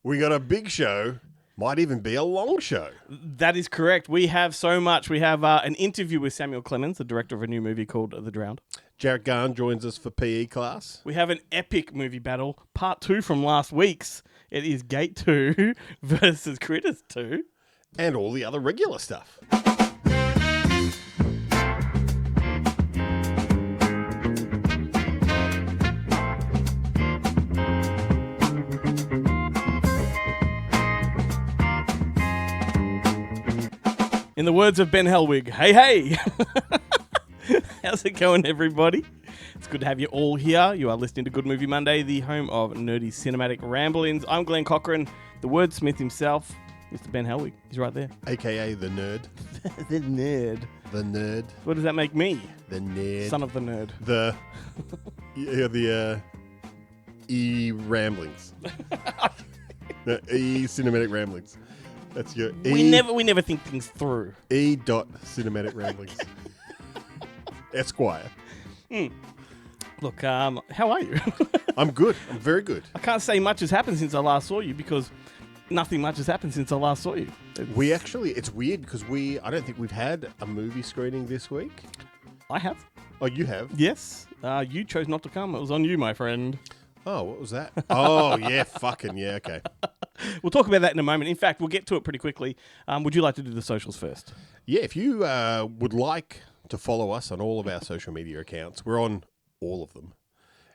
We got a big show. Might even be a long show. That is correct. We have so much. We have an interview with Samuel Clemens, the director of a new movie called The Drowned. Jarret Gahan joins us for PE class. We have an epic movie battle, part 2 from last week's. It is Gate 2 versus Critters 2. And all the other regular stuff. In the words of Ben Helwig, hey, hey! How's it going, everybody? It's good to have you all here. You are listening to Good Movie Monday, the home of nerdy cinematic ramblings. I'm Glenn Cochran, the wordsmith himself, Mr. Ben Helwig. He's right there. AKA the nerd. The nerd. The nerd. What does that make me? The nerd. Son of the nerd. The E-ramblings. The E-cinematic ramblings. That's your E. We never think things through. E.cinematic ramblings. Esquire. Look, how are you? I'm good. I'm very good. I can't say much has happened since I last saw you because nothing much has happened since I last saw you. It's weird because I don't think we've had a movie screening this week. I have. Oh, you have? Yes. You chose not to come. It was on you, my friend. Oh, what was that? Oh, yeah, fucking, yeah, okay. We'll talk about that in a moment. In fact, we'll get to it pretty quickly. Would you like to do the socials first? Yeah, if you would like to follow us on all of our social media accounts, we're on all of them.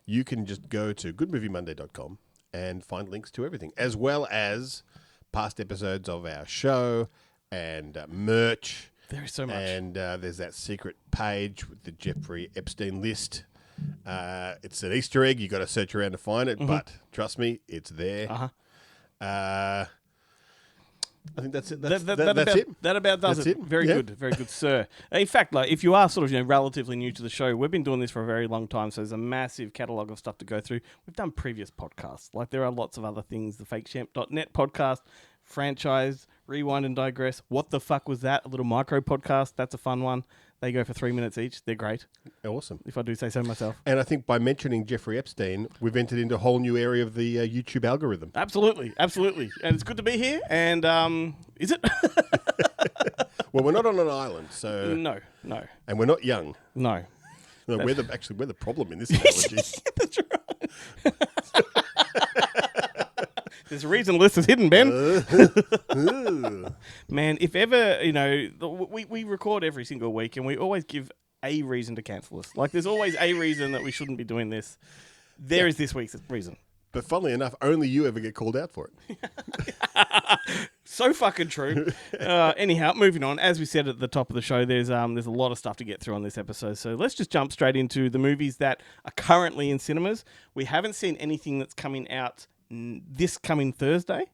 You can just go to goodmoviemonday.com and find links to everything, as well as past episodes of our show and merch. There is so much. And there's that secret page with the Jeffrey Epstein list. It's an Easter egg. You got to search around to find it, but trust me, it's there. I think that's it. That's it. That about does it. Very good, sir. In fact, like if you are sort of relatively new to the show, we've been doing this for a very long time, so there's a massive catalogue of stuff to go through. We've done previous podcasts, like there are lots of other things. The FakeChamp.net podcast, franchise, rewind and digress. What the fuck was that? A little micro podcast. That's a fun one. They go for 3 minutes each. They're great. Awesome. If I do say so myself. And I think by mentioning Jeffrey Epstein, we've entered into a whole new area of the YouTube algorithm. Absolutely. And it's good to be here. And is it? Well, we're not on an island, so... No. And we're not young. No. We're the problem in this analogy. That's right. There's a reason the list is hidden, Ben. Man, if ever, we record every single week and we always give a reason to cancel us. Like, there's always a reason that we shouldn't be doing this. There is this week's reason. But funnily enough, only you ever get called out for it. So fucking true. Anyhow, moving on. As we said at the top of the show, there's a lot of stuff to get through on this episode. So let's just jump straight into the movies that are currently in cinemas. We haven't seen anything that's coming out this coming Thursday.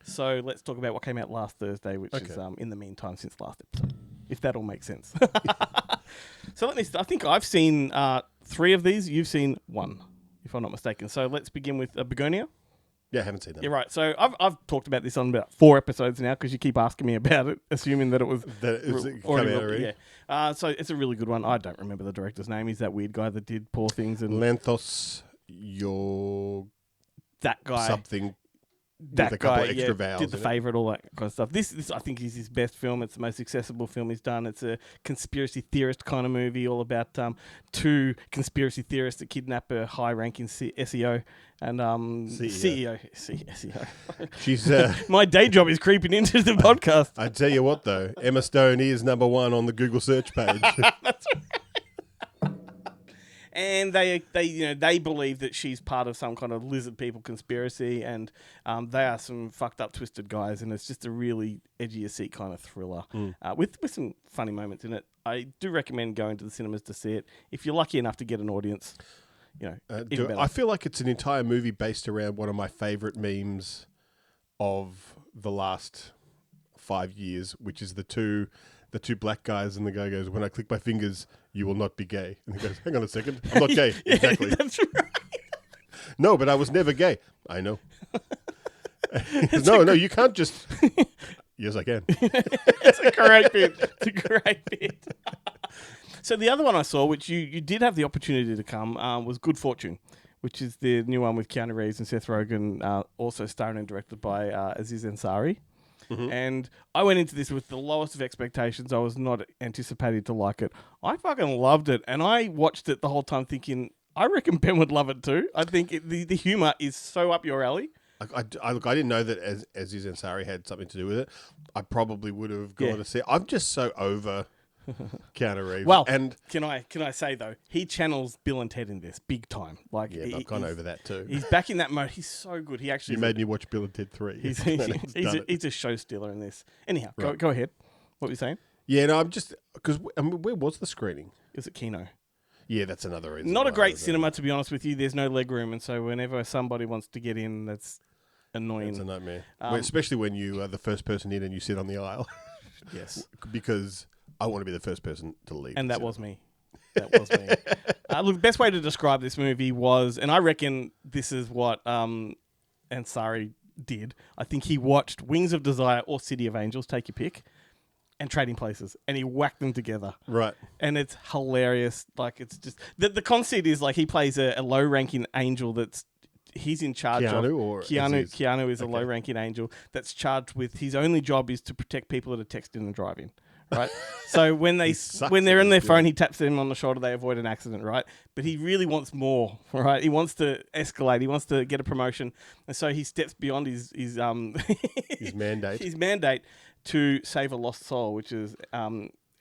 So let's talk about what came out last Thursday, which is in the meantime since last episode, if that all makes sense. So let me I think I've seen 3 of these. You've seen 1, if I'm not mistaken. So let's begin with Begonia. Yeah, I haven't seen that. Yeah, right. So I've talked about this on about 4 episodes now because you keep asking me about it, assuming that it was already. Yeah. So it's a really good one. I don't remember the director's name. He's that weird guy that did Poor Things and Lanthos that guy. Something. That with a couple guy extra vowels did The Favourite, all that kind of stuff. This I think is his best film. It's the most accessible film he's done. It's a conspiracy theorist kind of movie, all about 2 conspiracy theorists that kidnap a high-ranking SEO and CEO. She's my day job is creeping into the podcast. I tell you what, though, Emma Stone is number 1 on the Google search page. That's right. And they believe that she's part of some kind of lizard people conspiracy, and they are some fucked up, twisted guys, and it's just a really edgy-a-seat kind of thriller with some funny moments in it. I do recommend going to the cinemas to see it. If you're lucky enough to get an audience, I feel like it's an entire movie based around one of my favourite memes of the last 5 years, which is the two black guys, and the guy goes, "When I click my fingers, you will not be gay." And he goes, "Hang on a second, I'm not gay." Yeah, exactly. That's right. No, but I was never gay. I know. No, you can't just... Yes, I can. It's a great bit. So the other one I saw, which you did have the opportunity to come, was Good Fortune, which is the new one with Keanu Reeves and Seth Rogen, also starring and directed by Aziz Ansari. Mm-hmm. And I went into this with the lowest of expectations. I was not anticipating to like it. I fucking loved it, and I watched it the whole time thinking, I reckon Ben would love it too. I think the humor is so up your alley. Look, I didn't know that Aziz Ansari had something to do with it. I probably would have gone to see it. I'm just so over Keanu Reeves. Well, and can I say though, he channels Bill and Ted in this big time. Like, yeah, I've gone over that too. He's back in that mode. He's so good. He actually You made me watch Bill and Ted 3. He's a show stealer in this. Anyhow, Right. go ahead. What were you saying? Yeah, no, I'm just because where was the screening? Is it Kino? Yeah, that's another reason. Not a why great I was, cinema, to be honest with you. There's no leg room, and so whenever somebody wants to get in, that's annoying. It's a nightmare, especially when you are the first person in and you sit on the aisle. Yes, because I want to be the first person to leave. and that was me. That was me. Look, the best way to describe this movie was, and I reckon this is what Ansari did. I think he watched Wings of Desire or City of Angels, take your pick, and Trading Places, and he whacked them together. Right. And it's hilarious. Like, it's just... The conceit is, like, he plays a low-ranking angel that's... He's in charge of... Keanu is a low-ranking angel that's charged with... His only job is to protect people that are texting and driving. Right? So when they're in their phone, he taps them on the shoulder, they avoid an accident, right? But he really wants more, right? He wants to escalate. He wants to get a promotion. And so he steps beyond his mandate. His mandate to save a lost soul, which is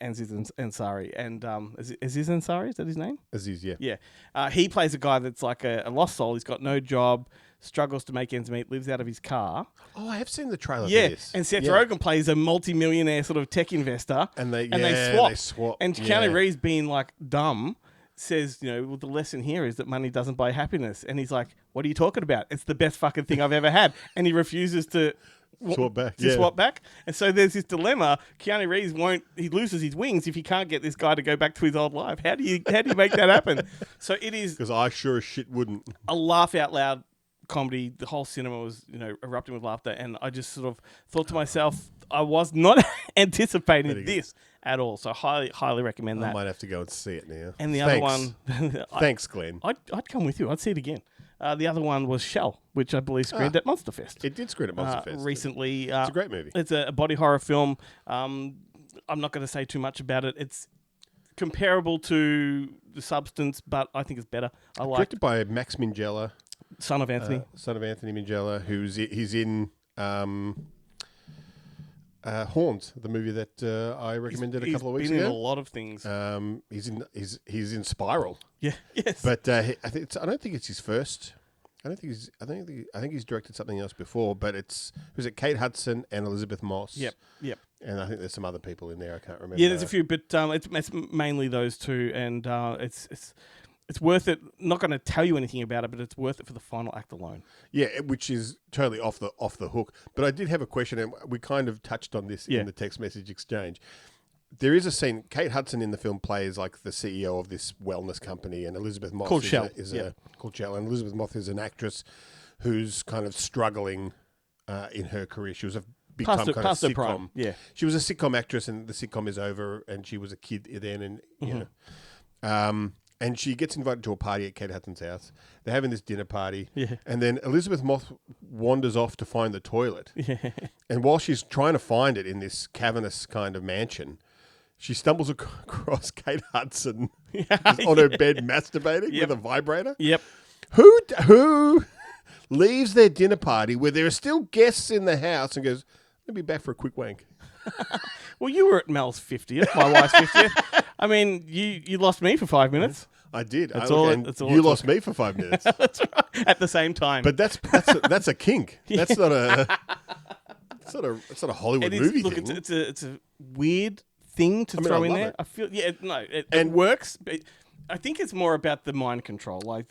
Aziz Ansari. And Aziz Ansari, is that his name? Aziz, yeah. Yeah. He plays a guy that's like a lost soul. He's got no job, struggles to make ends meet, lives out of his car. Oh, I have seen the trailer Yeah, for this. and Seth Rogen plays a multi-millionaire sort of tech investor. And they swap. And Keanu Reeves, being like dumb, says, well, the lesson here is that money doesn't buy happiness. And he's like, what are you talking about? It's the best fucking thing I've ever had. And he refuses to... Swap back. Swap back. And so there's this dilemma. Keanu Reeves he loses his wings if he can't get this guy to go back to his old life. How do you make that happen? So it is... Because I sure as shit wouldn't. A laugh out loud comedy. The whole cinema was, erupting with laughter. And I just sort of thought to myself, I was not anticipating this at all. So highly recommend that. I might have to go and see it now. And the other one... Thanks, Glenn. I'd come with you. I'd see it again. The other one was Shell, which I believe screened at Monsterfest. It did screen at Monsterfest. Recently. It's a great movie. It's a body horror film. I'm not going to say too much about it. It's comparable to The Substance, but I think it's better. Directed by Max Minghella. Son of Anthony. Son of Anthony Minghella, he's in Horns, the movie that I recommended a couple of weeks ago. He's been in a lot of things. He's in Spiral. Yeah. Yes. But I don't think it's his first. I think he's directed something else before. But was it Kate Hudson and Elizabeth Moss? Yep. And I think there's some other people in there. I can't remember. Yeah, there's a few, but it's mainly those two, and it's worth it. Not going to tell you anything about it, but it's worth it for the final act alone. Yeah, which is totally off the hook. But I did have a question, and we kind of touched on this in the text message exchange. There is a scene. Kate Hudson in the film plays like the CEO of this wellness company, and Elizabeth Moss called Shell. Called Shell, and Elizabeth Moss is an actress who's kind of struggling in her career. She was a big time kind of sitcom. Prime. Yeah, she was a sitcom actress, and the sitcom is over, and she was a kid then, and you know. And she gets invited to a party at Kate Hudson's house. They're having this dinner party. Yeah. And then Elizabeth Moss wanders off to find the toilet. Yeah. And while she's trying to find it in this cavernous kind of mansion, she stumbles across Kate Hudson on her bed masturbating with a vibrator. Yep. Who leaves their dinner party where there are still guests in the house and goes, "I'll be back for a quick wank." Well, you were at Mel's 50th, my wife's 50th. I mean, you lost me for 5 minutes. I did. That's all you lost me for 5 minutes. That's right. At the same time. But that's a kink. That's not a Hollywood movie thing. It's a weird thing to throw in there. It. I feel it works. But I think it's more about the mind control, like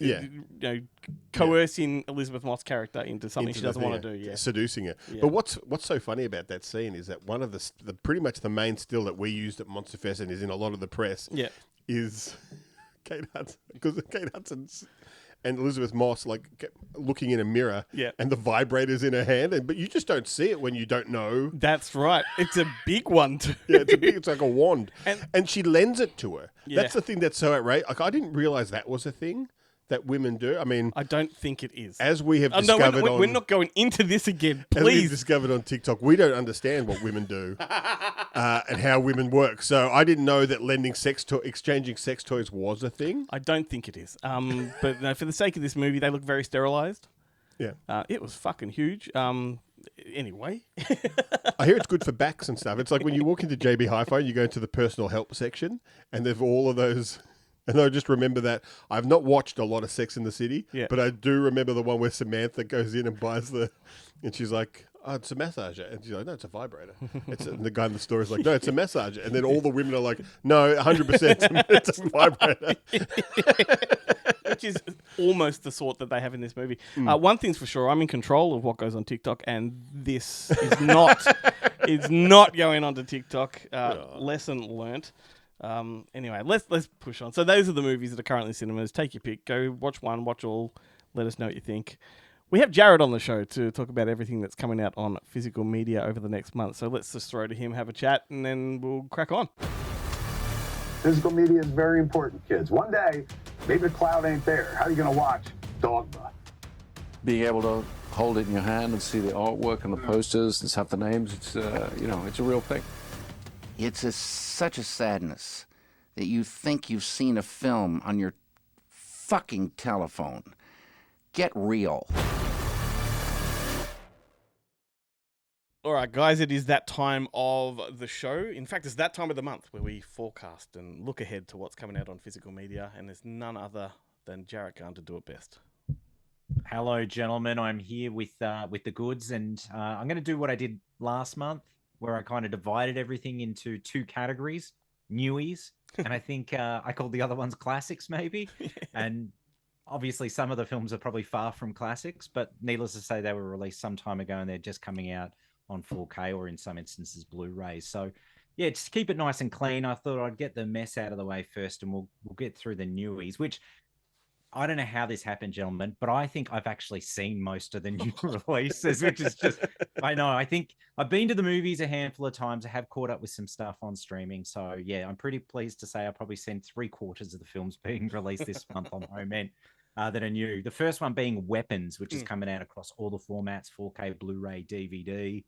coercing Elizabeth Moss' character into something she doesn't want to do. Yeah, seducing her. Yeah. But what's so funny about that scene is that one of the pretty much the main still that we used at Monsterfest and is in a lot of the press. Is Kate Hudson, because Kate Hudson's and Elizabeth Moss like looking in a mirror, and the vibrator's in her hand, but you just don't see it when you don't know. That's right. It's a big one too. Yeah, it's like a wand, and she lends it to her. That's the thing that's so outrageous. Like I didn't realize that was a thing. that women do? I mean, I don't think it is. as we have No, discovered we're not going into this again, as we've please. discovered on TikTok, we don't understand what women do and how women work. So I didn't know that exchanging sex toys was a thing. I don't think it is. But no, for the sake of this movie, they look very sterilized. Yeah. It was fucking huge. Anyway. I hear it's good for backs and stuff. It's like when you walk into JB Hi-Fi and you go into the personal help section and they've all of those. And I just remember that I've not watched a lot of Sex in the City, but I do remember the one where Samantha goes in and buys and she's like, oh, it's a massager. And she's like, no, it's a vibrator. And the guy in the store is like, no, it's a massager. And then all the women are like, no, 100% it's a vibrator. Which is almost the sort that they have in this movie. One thing's for sure, I'm in control of what goes on TikTok, and this is not going onto TikTok. Lesson learnt. Anyway, let's push on. So those are the movies that are currently in cinemas. Take your pick. Go watch one, watch all. Let us know what you think. We have Jarret on the show to talk about everything that's coming out on physical media over the next month. So let's just throw to him, have a chat, and then we'll crack on. Physical media is very important, kids. One day, maybe the cloud ain't there. How are you going to watch Dogma? Being able to hold it in your hand and see the artwork and the posters and have the names, it's it's a real thing. It's such a sadness that you think you've seen a film on your fucking telephone. Get real. All right, guys, it is that time of the show. In fact, it's that time of the month where we forecast and look ahead to what's coming out on physical media, and there's none other than Jarret Gahan to do it best. Hello, gentlemen. I'm here with the goods, and I'm going to do what I did last month, where I kind of divided everything into two categories, newies, and I think I called the other ones classics, maybe. And obviously, some of the films are probably far from classics, but needless to say, they were released some time ago, and they're just coming out on 4K or in some instances Blu-rays. So yeah, just keep it nice and clean. I thought I'd get the mess out of the way first, and we'll get through the newies, which I don't know how this happened, gentlemen, but I think I've actually seen most of the new releases, which is just, I know, I think I've been to the movies a handful of times. I have caught up with some stuff on streaming. So yeah, I'm pretty pleased to say I've probably seen 3/4 of the films being released this month on home end that are new. The first one being Weapons, which is coming out across all the formats, 4K, Blu-ray, DVD.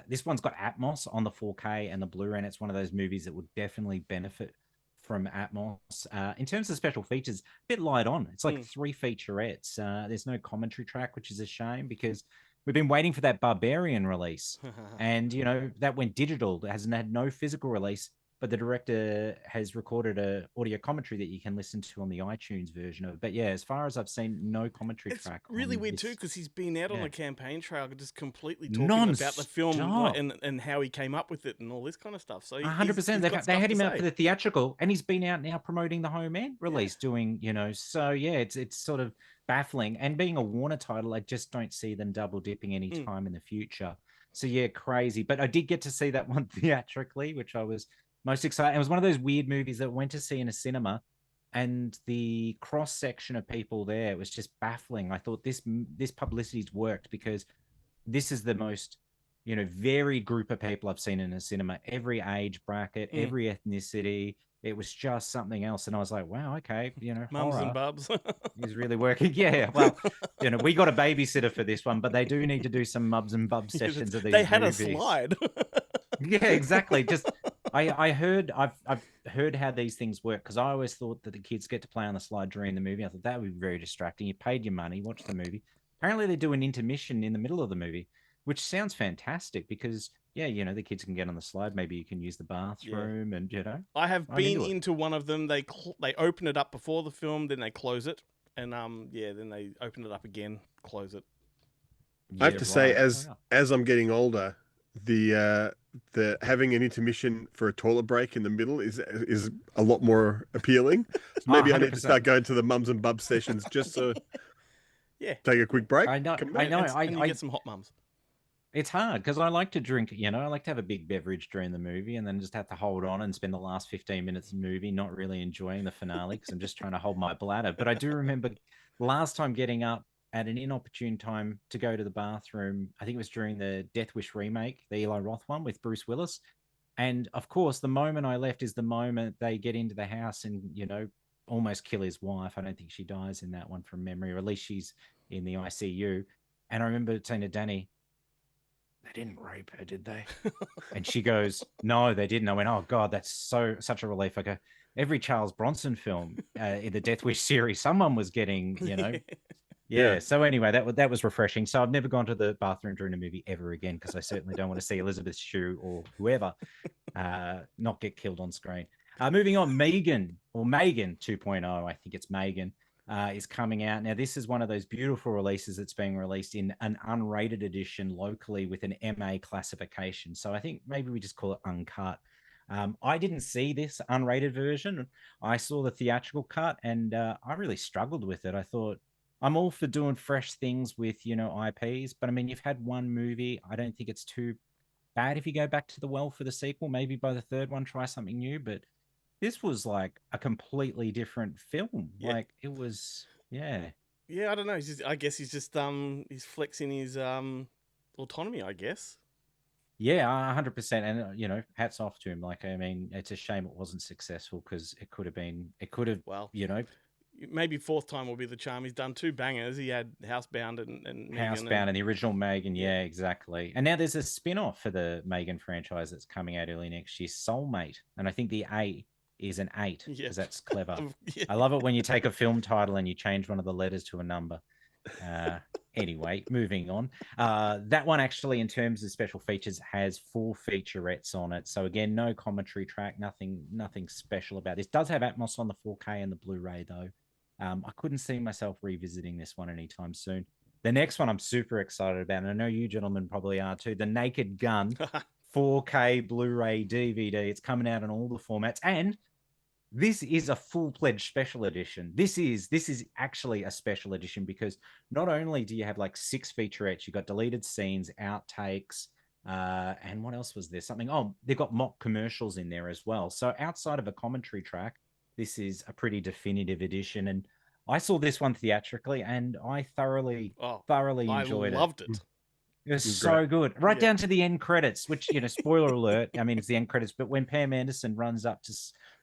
This one's got Atmos on the 4K and the Blu-ray, and it's one of those movies that would definitely benefit from Atmos. In terms of special features, a bit light on. It's like 3 featurettes. There's no commentary track, which is a shame because we've been waiting for that Barbarian release. And, that went digital. It hasn't had no physical release, but the director has recorded a audio commentary that you can listen to on the iTunes version of it. But yeah, as far as I've seen, no commentary track. It's really weird too, because he's been out on a campaign trail just completely talking Non-stop about the film and how he came up with it and all this kind of stuff. So 100%. They had him out for the theatrical, and he's been out now promoting the home end release, doing, so yeah, it's sort of baffling. And being a Warner title, I just don't see them double dipping any time in the future. So yeah, crazy. But I did get to see that one theatrically, which I was most excited. It was one of those weird movies that I went to see in a cinema, and the cross section of people there was just baffling. I thought this publicity's worked because this is the most, varied group of people I've seen in a cinema. Every age bracket, every ethnicity. It was just something else, and I was like, wow, okay, mums and bubs is really working. Yeah, well, we got a babysitter for this one, but they do need to do some mums and bubs sessions of these. They had movies. a slide. Yeah, exactly. Just I've heard how these things work, because I always thought that the kids get to play on the slide during the movie. I thought that would be very distracting. You paid your money, watch the movie. Apparently they do an intermission in the middle of the movie, which sounds fantastic because the kids can get on the slide. Maybe you can use the bathroom and I have been into one of them. They open it up before the film, then they close it, and then they open it up again, close it. I have to say, as I'm getting older, the having an intermission for a toilet break in the middle is a lot more appealing. So maybe I need to start going to the mums and bubs sessions just to take a quick break. I know. And you get some hot mums. It's hard because I like to drink, I like to have a big beverage during the movie and then just have to hold on and spend the last 15 minutes of the movie not really enjoying the finale because I'm just trying to hold my bladder. But I do remember last time getting up at an inopportune time to go to the bathroom. I think it was during the Death Wish remake, the Eli Roth one with Bruce Willis. And of course, the moment I left is the moment they get into the house and, almost kill his wife. I don't think she dies in that one from memory, or at least she's in the ICU. And I remember saying to Danny, they didn't rape her, did they? And she goes, no, they didn't. I went, oh God, that's such a relief. I go, every Charles Bronson film in the Death Wish series, someone was getting, Yeah. So anyway, that was refreshing. So I've never gone to the bathroom during a movie ever again, because I certainly don't want to see Elizabeth Shue or whoever not get killed on screen. Moving on, Megan 2.0, I think it's Megan, is coming out. Now, this is one of those beautiful releases that's being released in an unrated edition locally with an MA classification. So I think maybe we just call it uncut. I didn't see this unrated version. I saw the theatrical cut, and I really struggled with it. I thought, I'm all for doing fresh things with, IPs, but I mean, you've had one movie. I don't think it's too bad if you go back to the well for the sequel. Maybe by the third one, try something new. But this was like a completely different film. Yeah. Like it was, yeah. Yeah, I don't know. I guess he's just he's flexing his autonomy, I guess. Yeah, 100%. And, hats off to him. Like, I mean, it's a shame it wasn't successful, because it could have, well, maybe fourth time will be the charm. He's done 2 bangers. He had Housebound and Housebound and the original Megan. Yeah, exactly. And now there's a spin-off for the Megan franchise that's coming out early next year, Soulmate. And I think the A is an 8, because that's clever. Yeah. I love it when you take a film title and you change one of the letters to a number. Anyway, moving on. That one actually, in terms of special features, has 4 featurettes on it. So again, no commentary track, nothing special about this. Does have Atmos on the 4K and the Blu-ray though. I couldn't see myself revisiting this one anytime soon. The next one I'm super excited about, and I know you gentlemen probably are too. The Naked Gun 4K Blu-ray DVD. It's coming out in all the formats, and this is a full-fledged special edition. This is actually a special edition, because not only do you have like 6 featurettes, you've got deleted scenes, outtakes, and what else was there? They've got mock commercials in there as well. So outside of a commentary track, this is a pretty definitive edition. And I saw this one theatrically, and I thoroughly enjoyed it. I loved it. It was so good. Right down to the end credits, which, spoiler alert, I mean, it's the end credits, but when Pam Anderson runs up to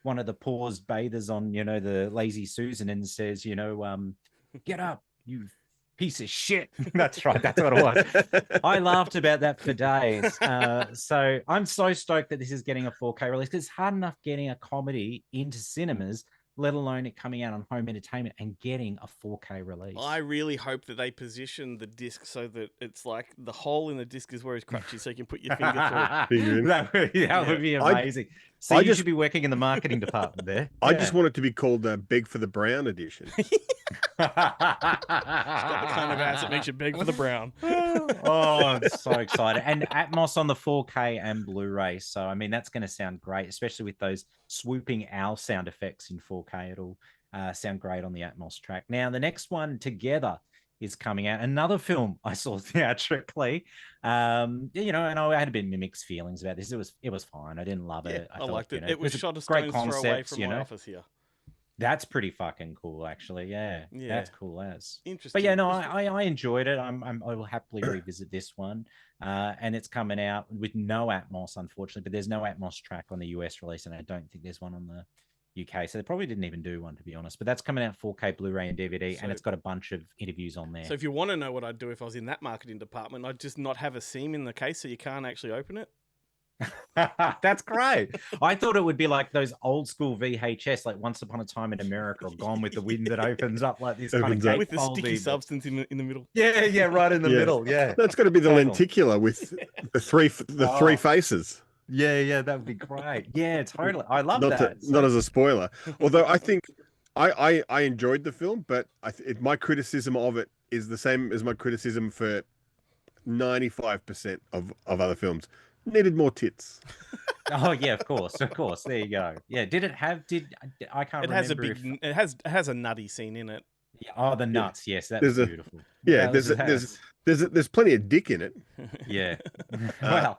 one of the paused bathers on, the Lazy Susan and says, get up, you piece of shit. That's right. That's what it was. I laughed about that for days. So I'm so stoked that this is getting a 4K release, because it's hard enough getting a comedy into cinemas, let alone it coming out on home entertainment and getting a 4K release. I really hope that they position the disc so that it's like the hole in the disc is where it's crunchy, so you can put your finger through. That would be amazing. You should be working in the marketing department there. I just want it to be called Beg for the Brown edition. It's got the kind of ass that makes you beg for the brown. Oh, I'm so excited. And Atmos on the 4K and Blu-ray. So, I mean, that's going to sound great, especially with those swooping owl sound effects in 4K. It'll sound great on the Atmos track. Now, the next one, Together, is coming out. Another film I saw theatrically. And I had a bit of mixed feelings about this. It was fine. I didn't love it. I liked it. It was shot a stone's throw away from my office here. That's pretty fucking cool, actually. Yeah, that's cool as. Interesting. But yeah, no, I enjoyed it. I will happily revisit this one. And it's coming out with no Atmos, unfortunately. But there's no Atmos track on the US release, and I don't think there's one on the UK. So they probably didn't even do one, to be honest. But that's coming out 4K Blu-ray and DVD, and it's got a bunch of interviews on there. So if you want to know what I'd do if I was in that marketing department, I'd just not have a seam in the case, so you can't actually open it. That's great. I thought it would be like those old school VHS, like Once Upon a Time in America, or Gone with the Wind, that opens up like this kind of with the sticky substance in the middle. Yeah, right in the middle. Yeah, that's got to be the lenticular with the three faces. Yeah, that would be great. Yeah, totally. I love that. Not as a spoiler, although I think I enjoyed the film, but my criticism of it is the same as my criticism for 95% of other films. Needed more tits. Oh yeah, of course. There you go. Yeah, I can't remember. It has a nutty scene in it. Yeah, oh, the nuts. Yes, that's beautiful. Yeah, there's plenty of dick in it. Yeah. Well.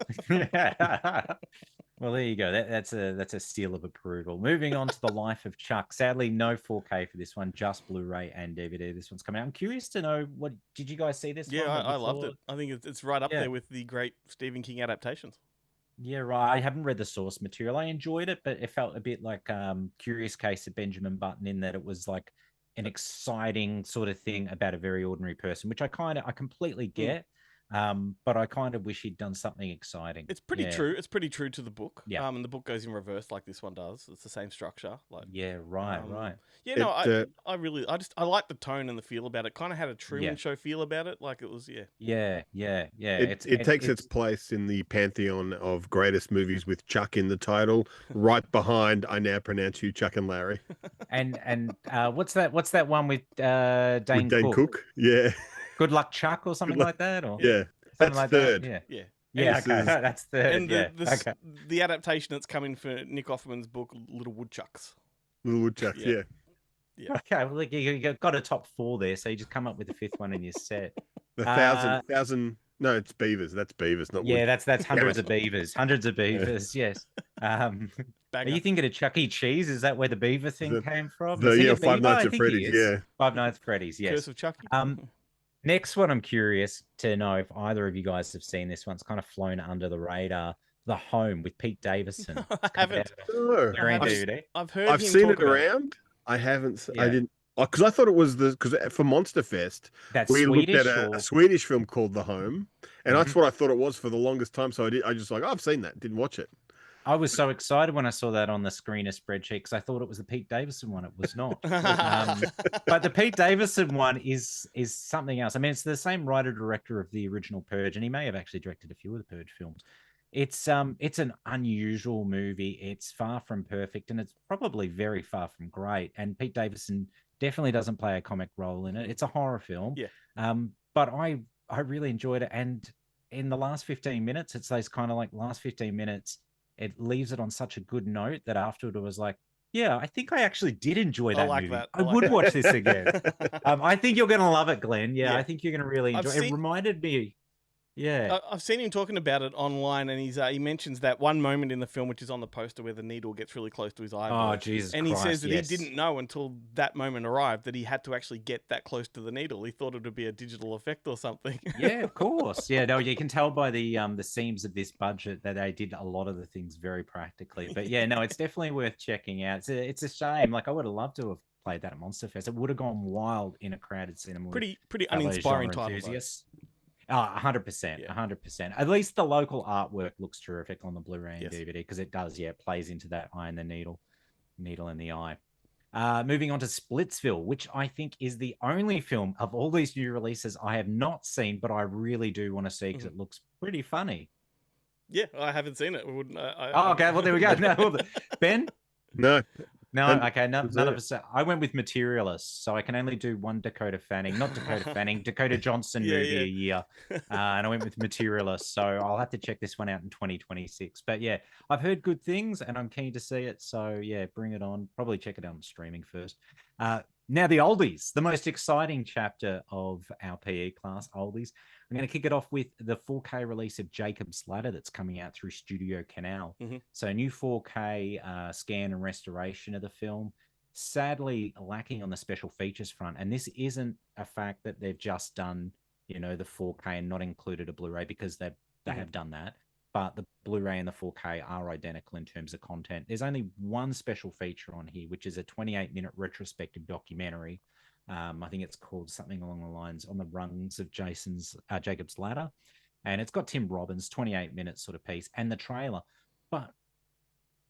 Well, there you go. That's a seal of approval. Moving on to The Life of Chuck. Sadly, no 4K for this one, just Blu-ray and DVD. This one's coming out. I'm curious to know, did you guys see this? Yeah, I loved it. I think it's right up there with the great Stephen King adaptations. Yeah, right. I haven't read the source material. I enjoyed it, but it felt a bit like Curious Case of Benjamin Button in that it was like an exciting sort of thing about a very ordinary person, which I completely get. But I kind of wish he'd done something exciting. It's pretty Yeah. true. It's pretty true to the book. Yeah. And the book goes in reverse like this one does. It's the same structure. Like, Yeah, right, right. Yeah, no, It, I like the tone and the feel about it. Kind of had a Truman Yeah. Show feel about it. Like it was, yeah. Yeah, yeah, yeah. it takes its place in the pantheon of greatest movies with Chuck in the title, right behind I Now Pronounce You Chuck and Larry. and what's that one with Dane With Dane Cook? Cook. Yeah. Good Luck Chuck or something like that, or Yeah. something That's like third. that. Yeah. Yeah. Yeah, This okay. is- That's third. And yeah. the, Okay. the adaptation that's coming for Nick Offerman's book, Little Woodchucks. Little Woodchucks, Yeah. yeah. Okay, well, like, you got a top 4 there, so you just come up with the 5th one in your set. The Uh, thousand. No, it's beavers. That's beavers, not Yeah, wood. that's hundreds of beavers. Hundreds of beavers, yes. Are Banger. you thinking of Chuck E. Cheese? Is that where the beaver thing came from? the Is he yeah, a Five beaver? Nights I at think he Freddy's. is. Yeah. Five Nights at Freddy's, yes. Curse of Chucky. Next one, I'm curious to know if either of you guys have seen this one. It's kind of flown under the radar. The Home with Pete Davison. I haven't. No. You're in I've- DVD. I've heard I've him seen talk it about around. I haven't. I Yeah. didn't. Because I thought it was because for Monster Fest That's we Swedish looked at or... a Swedish film called The Home, and that's what I thought it was for the longest time. So I just like, oh, I've seen that, didn't watch it. I was so excited when I saw that on the screener spreadsheet because I thought it was the Pete Davison one. It was not. But the Pete Davison one is something else. I mean, it's the same writer director of the original Purge, and he may have actually directed a few of the Purge films. It's an unusual movie. It's far from perfect, and it's probably very far from great. And Pete Davison definitely doesn't play a comic role in it. It's a horror film. Yeah. But I really enjoyed it. And in the last 15 minutes, it's those kind of like last 15 minutes, it leaves it on such a good note that afterward it was like, yeah, I think I actually did enjoy that like movie. that. I like would that. watch this again. I think you're going to love it, Glenn. Yeah, Yeah. I think you're going to really I've enjoy it. It seen- reminded me. Yeah. I've seen him talking about it online, and he mentions that one moment in the film, which is on the poster, where the needle gets really close to his eyeball. Oh, Jesus And he Christ, says that yes. he didn't know until that moment arrived that he had to actually get that close to the needle. He thought it would be a digital effect or something. Yeah, of course. Yeah, no, you can tell by the seams of this budget that they did a lot of the things very practically. But yeah, no, it's definitely worth checking out. It's a shame. Like I would have loved to have played that at Monster Fest. It would have gone wild in a crowded cinema. with pretty fellow uninspiring genre title. though. enthusiasts. 100%, Yeah. 100%. At least the local artwork looks terrific on the Blu-ray and Yes. DVD because it does, yeah, it plays into that eye in the needle in the eye. Moving on to Splitsville, which I think is the only film of all these new releases I have not seen, but I really do want to see because it looks pretty funny. Yeah, I haven't seen it. Okay, well there we go. No, Ben. No. No, And okay, none was of it? us. I went with Materialists, so I can only do one Dakota Fanning, not Dakota Fanning, Dakota Johnson Yeah, movie yeah. a year, and I went with Materialists. So I'll have to check this one out in 2026. But yeah, I've heard good things, and I'm keen to see it. So yeah, bring it on. Probably check it out on streaming first. Now the oldies, the most exciting chapter of our PE class, oldies. I'm going to kick it off with the 4K release of Jacob's Ladder that's coming out through Studio Canal. So a new 4K scan and restoration of the film. Sadly lacking on the special features front. And this isn't a fact that they've just done, the 4K and not included a Blu-ray because they have done that. But the Blu-ray and the 4K are identical in terms of content. There's only one special feature on here, which is a 28-minute retrospective documentary. I think it's called something along the lines On the Rungs of Jacob's Ladder. And it's got Tim Robbins, 28 minutes sort of piece, and the trailer. But,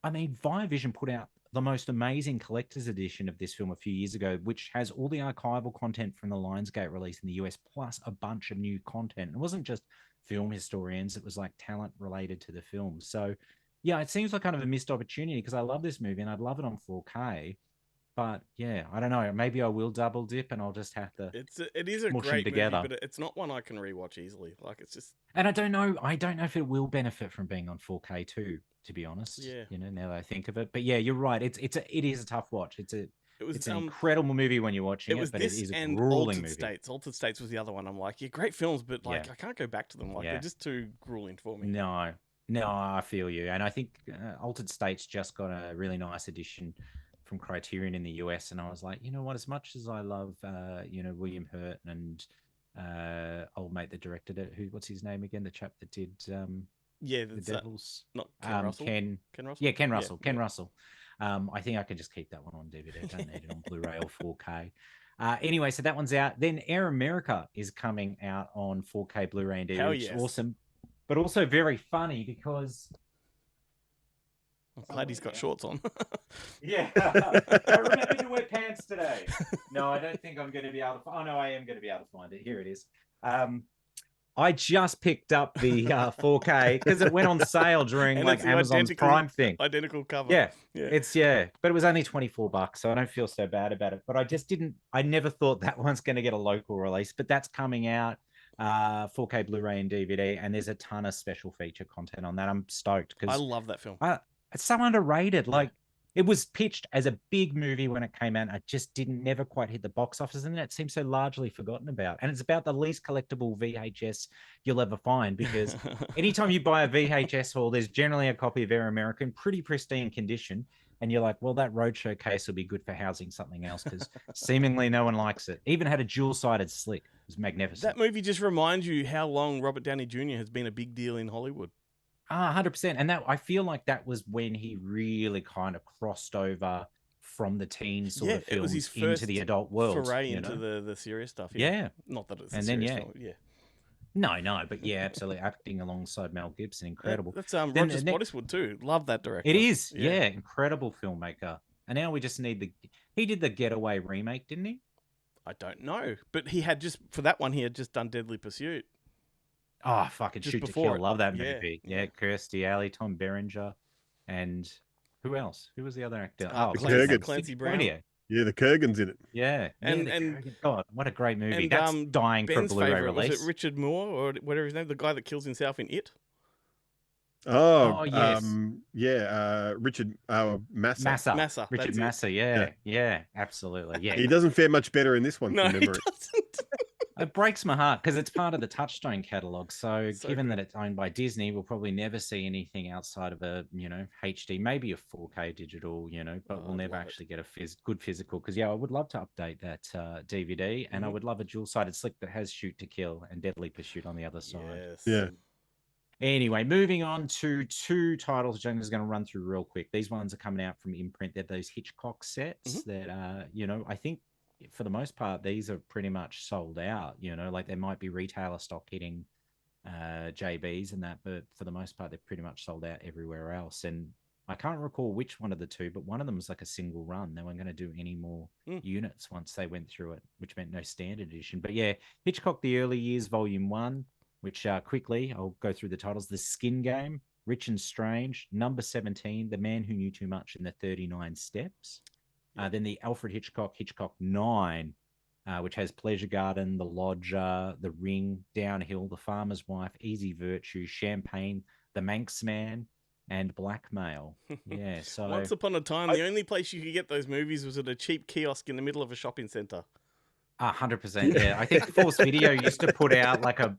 I mean, Viavision put out the most amazing collector's edition of this film a few years ago, which has all the archival content from the Lionsgate release in the US, plus a bunch of new content. It wasn't just film historians, it was like talent related to the film. So, yeah, it seems like kind of a missed opportunity because I love this movie and I'd love it on 4K. But yeah, I don't know. Maybe I will double dip and I'll just have to. It is a smush them great together. movie, but it's not one I can rewatch easily. Like it's just. And I don't know if it will benefit from being on 4K too, to be honest. Yeah. Now that I think of it. But yeah, you're right. It is a tough watch. It's an It incredible movie when you're watching It was but this it is a and grueling Altered movie. States. Altered States was the other one. I'm like, yeah, great films, but like Yeah. I can't go back to them. Like Yeah. they're just too grueling for me. No, I feel you. And I think Altered States just got a really nice edition from Criterion in the US. And I was like, you know what, as much as I love, William Hurt and old mate that directed it, what's his name again? The chap that did Yeah, The that's Devils. not Ken Russell. Ken Russell. Yeah, Ken Russell. Ken Russell. I think I can just keep that one on DVD. Don't need it on Blu-ray or 4K. Anyway, so that one's out. Then Air America is coming out on 4K Blu-ray and DVD, Hell which is yes. awesome, but also very funny because I'm glad he's got shorts on. yeah, I remember to wear pants today. No, I don't think I'm going to be able to. Oh no, I am going to be able to find it. Here it is. I just picked up the 4K because it went on sale during And like it's the Amazon's Prime thing. Identical cover. Yeah, yeah. but it was only $24, so I don't feel so bad about it. But I never thought that one's going to get a local release, but that's coming out 4K Blu-ray and DVD, and there's a ton of special feature content on that. I'm stoked because I love that film. It's so underrated. Like it was pitched as a big movie when it came out. I just never quite hit the box office, and then it seems so largely forgotten about. And it's about the least collectible VHS you'll ever find because anytime you buy a VHS haul, there's generally a copy of Air America in pretty pristine condition. And you're like, well, that roadshow case will be good for housing something else because seemingly no one likes it. Even had a dual-sided slick. It was magnificent. That movie just reminds you how long Robert Downey Jr. has been a big deal in Hollywood. 100%. And that I feel like that was when he really kind of crossed over from the teen sort of films it was his first into the adult world. Foray into the serious stuff. Yeah. Not that it's and a then serious film. Yeah. No, but yeah, absolutely. Acting alongside Mel Gibson, incredible. That's Roger Spottiswoode too. Love that director. It is, yeah, incredible filmmaker. And now we just need he did the Getaway remake, didn't he? I don't know, but he had just done Deadly Pursuit. Oh, fucking Just Shoot to before Kill. it. Love that Yeah, movie. yeah. Kirstie Alley, Tom Berenger, and who else? Who was the other actor? Clancy Brown. Yeah, the Kurgan's in it. Yeah. And Kurgan. God, what a great movie. And That's dying for a Ben's Blu-ray favorite, release. was it Richard Moore or whatever his name, the guy that kills himself in It? Oh, yes. Richard Massa. Massa, Richard that's it. Massa, yeah, absolutely. Yeah. He doesn't fare much better in this one. No, from he memory. doesn't. It breaks my heart because it's part of the Touchstone catalog. So given good. that it's owned by Disney, we'll probably never see anything outside of a, HD, maybe a 4K digital, but we'll never actually get a good physical. Because, I would love to update that DVD, and I would love a dual-sided slick that has Shoot to Kill and Deadly Pursuit on the other side. Yes. Yeah. Anyway, moving on to two titles Jane is going to run through real quick. These ones are coming out from Imprint. They're those Hitchcock sets that, I think for the most part, these are pretty much sold out. Like there might be retailer stock hitting JBs and that, but for the most part, they're pretty much sold out everywhere else. And I can't recall which one of the two, but one of them was like a single run. They weren't going to do any more units once they went through it, which meant no standard edition. But yeah, Hitchcock, The Early Years, Volume 1, which quickly, I'll go through the titles. The Skin Game, Rich and Strange, Number 17, The Man Who Knew Too Much, and The 39 Steps. Then the Alfred Hitchcock, Hitchcock 9, which has Pleasure Garden, The Lodger, The Ring, Downhill, The Farmer's Wife, Easy Virtue, Champagne, The Manx Man, and Blackmail. Yeah, so... Once upon a time, the only place you could get those movies was at a cheap kiosk in the middle of a shopping centre. 100%, yeah. I think Force Video used to put out like a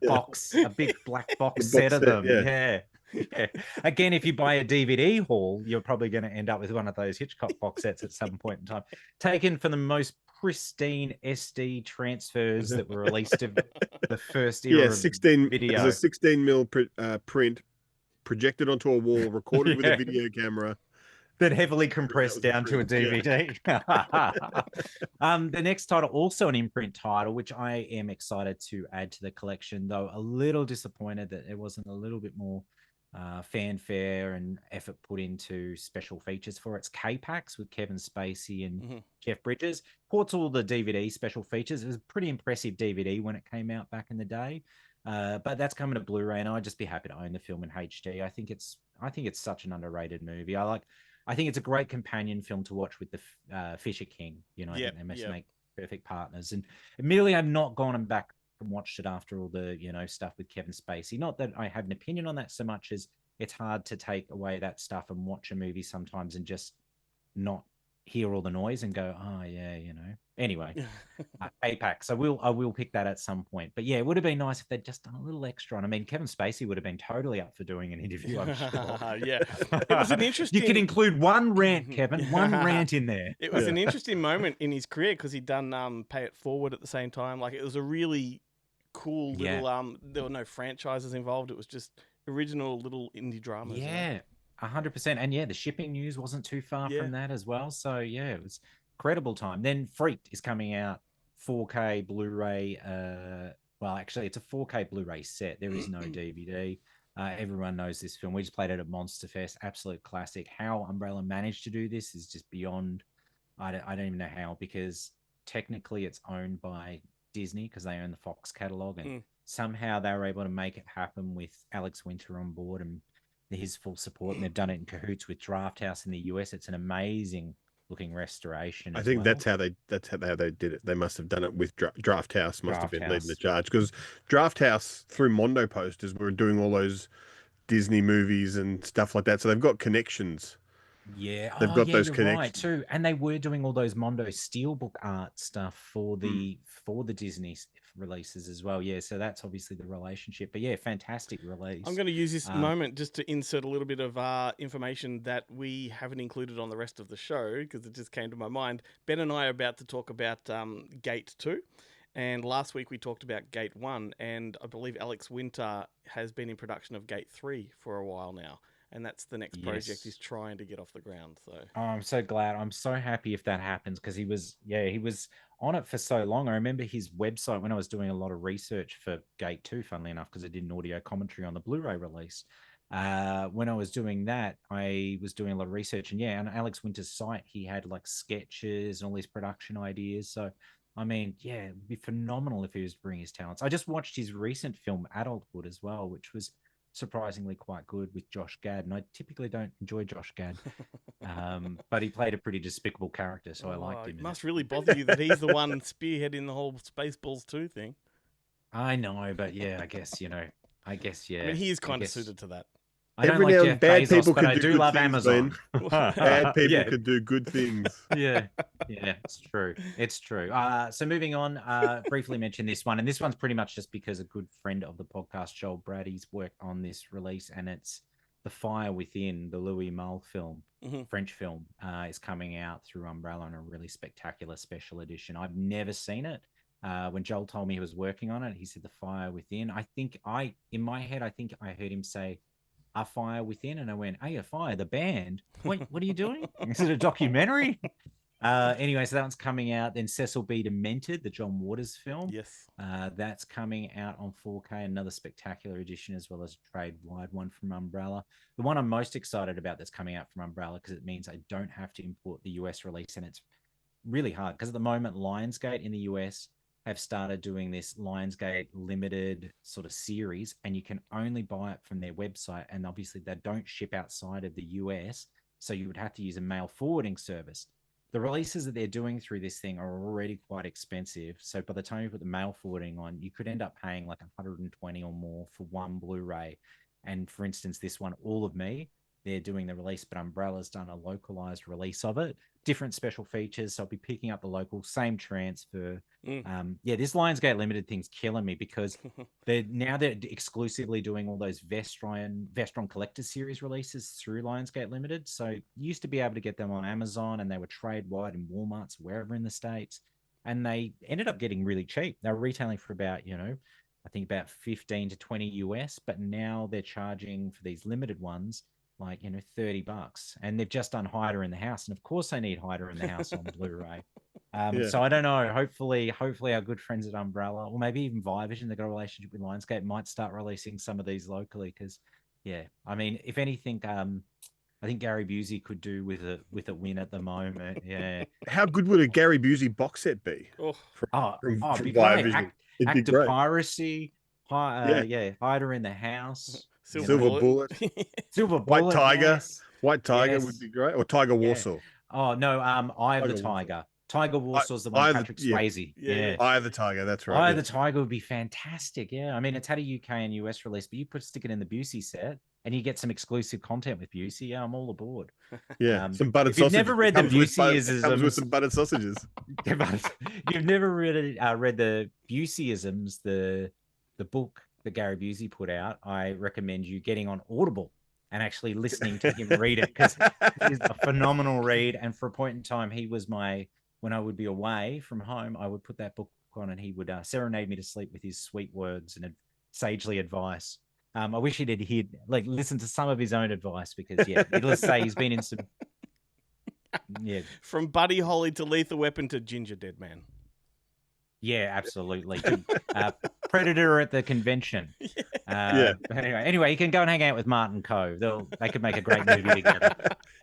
big black box set of them. Yeah. Again, if you buy a DVD haul, you're probably going to end up with one of those Hitchcock box sets at some point in time. Taken from the most pristine SD transfers that were released of the first era of 16 video. There's a 16 mil print projected onto a wall, recorded with a video camera. That heavily compressed down to a DVD. The next title, also an imprint title, which I am excited to add to the collection, though a little disappointed that there wasn't a little bit more fanfare and effort put into special features for its K-Pax with Kevin Spacey and Jeff Bridges. Ports all the DVD special features. It was a pretty impressive DVD when it came out back in the day. But that's coming to Blu-ray, and I'd just be happy to own the film in HD. I think it's such an underrated movie. I think it's a great companion film to watch with the Fisher King. I think they must make perfect partners. And admittedly, I've not gone back and watched it after all the stuff with Kevin Spacey. Not that I have an opinion on that so much as it's hard to take away that stuff and watch a movie sometimes and just not hear all the noise and go, oh yeah, Anyway, Apex. I will pick that at some point. But yeah, it would have been nice if they'd just done a little extra. And I mean, Kevin Spacey would have been totally up for doing an interview, I'm sure. Yeah. It was an interesting... You can include one rant, Kevin, one rant in there. It was an interesting moment in his career because he'd done Pay It Forward at the same time. Like, it was a really cool little... there were no franchises involved. It was just original little indie dramas. Yeah, 100%. And yeah, the shipping news wasn't too far Yeah. from that as well. So yeah, it was incredible time. Then Freaked is coming out 4K Blu-ray. Well, actually, it's a 4K Blu-ray set. There is no DVD. Everyone knows this film. We just played it at Monster Fest. Absolute classic. How Umbrella managed to do this is just beyond. I don't even know how, because technically it's owned by Disney because they own the Fox catalog, and somehow they were able to make it happen with Alex Winter on board and his full support. And they've done it in cahoots with Draft House in the US. It's an amazing looking restoration. I think that's how they did it. They must have done it with Draft House. Must have been leading the charge, because Draft House through Mondo posters were doing all those Disney movies and stuff like that. So they've got connections. Yeah, they've got those you're connections right too, and they were doing all those Mondo Steelbook art stuff for the Disney releases as well. Yeah, so that's obviously the relationship. But yeah, fantastic release. I'm going to use this moment just to insert a little bit of information that we haven't included on the rest of the show, because it just came to my mind. Ben and I are about to talk about Gate 2. And last week we talked about Gate 1, and I believe Alex Winter has been in production of Gate 3 for a while now. And that's the next project he's trying to get off the ground. So I'm so glad. I'm so happy if that happens, because he was on it for so long. I remember his website when I was doing a lot of research for Gate 2, funnily enough, because I did an audio commentary on the Blu-ray release. When I was doing that, I was doing a lot of research, and on Alex Winter's site, he had like sketches and all these production ideas. So, I mean, it would be phenomenal if he was to bring his talents. I just watched his recent film, Adulthood, as well, which was surprisingly quite good, with Josh Gad. And I typically don't enjoy Josh Gad, but he played a pretty despicable character, so I liked him. It must really bother you that he's the one spearheading the whole Spaceballs 2 thing. I know, but I guess, I mean, he is kind of suited to that. I don't like Jeff bad Bezos, people but can I do do good love things, Amazon. Bad people could do good things. Yeah, it's true. It's true. So moving on, briefly mention this one, and this one's pretty much just because a good friend of the podcast, Joel Brady's, worked on this release, and it's The Fire Within, the Louis Malle film, French film, is coming out through Umbrella in a really spectacular special edition. I've never seen it. When Joel told me he was working on it, he said The Fire Within. In my head, I think I heard him say A Fire Within, and I went, "Hey, A Fire, the band. Wait, what are you doing? Is it a documentary?" Anyway, so that one's coming out. Then Cecil B. Demented, the John Waters film. Yes. That's coming out on 4K, another spectacular edition, as well as a trade-wide one from Umbrella. The one I'm most excited about that's coming out from Umbrella, because it means I don't have to import the US release, and it's really hard, because at the moment, Lionsgate in the US have started doing this Lionsgate limited sort of series, and you can only buy it from their website. And obviously they don't ship outside of the US, so you would have to use a mail forwarding service. The releases that they're doing through this thing are already quite expensive. So by the time you put the mail forwarding on, you could end up paying like $120 or more for one Blu-ray. And for instance, this one, All of Me, they're doing the release, but Umbrella's done a localized release of it. Different special features, so I'll be picking up the local, same transfer. This Lionsgate Limited thing's killing me, because they're exclusively doing all those Vestron Collector Series releases through Lionsgate Limited. So you used to be able to get them on Amazon, and they were trade-wide in Walmarts, wherever in the States. And they ended up getting really cheap. They were retailing for about, I think about 15 to 20 US, but now they're charging for these limited ones like $30, and they've just done Hider in the House, and of course they need Hider in the House on Blu-ray. So I don't know. Hopefully our good friends at Umbrella, or maybe even Viavision, they've got a relationship with Lionsgate, might start releasing some of these locally. Because I mean, if anything, I think Gary Busey could do with a win at the moment. Yeah. How good would a Gary Busey box set be? It'd be great. Act of Piracy. Hider in the House. Silver Bullet. Silver Bullet. White Tiger. Yes. White Tiger would be great. Or Tiger Warsaw. Oh, no. Eye of the Tiger. Tiger Warsaw's the one, Patrick Swayze. Yeah. Eye of the Tiger. That's right. Eye of the Tiger would be fantastic. Yeah. I mean, it's had a UK and US release, but you stick it in the Busey set, and you get some exclusive content with Busey. Yeah, I'm all aboard. Yeah, some buttered sausage. You've never read the Buseyisms. Comes with some buttered sausages. You've never read the Buseyisms, the book that Gary Busey put out. I recommend you getting on Audible and actually listening to him read it, because it's a phenomenal read. And for a point in time, he was when I would be away from home, I would put that book on, and he would serenade me to sleep with his sweet words and sagely advice. I wish he'd listen to some of his own advice because needless to say he's been in some From Buddy Holly to Lethal Weapon to Ginger Dead Man. Yeah, absolutely. Predator at the convention. Yeah. But anyway, you can go and hang out with Martin Coe. They could make a great movie together.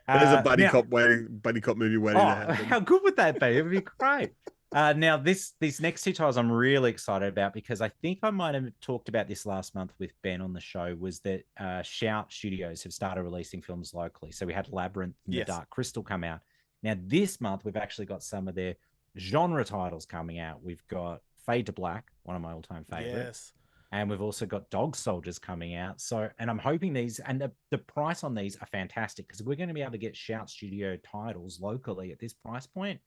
There's a buddy cop movie waiting to happen. How good would that be? It would be great. Now, these next two titles I'm really excited about because I think I might have talked about this last month with Ben on the show, was that Shout Studios have started releasing films locally. So we had Labyrinth and The Dark Crystal come out. Now, this month, we've actually got some of their genre titles coming out. We've got Fade to Black, one of my all-time favorites. Yes. And we've also got Dog Soldiers coming out. So, and I'm hoping these, and the price on these are fantastic because we're going to be able to get Shout Studio titles locally at this price point.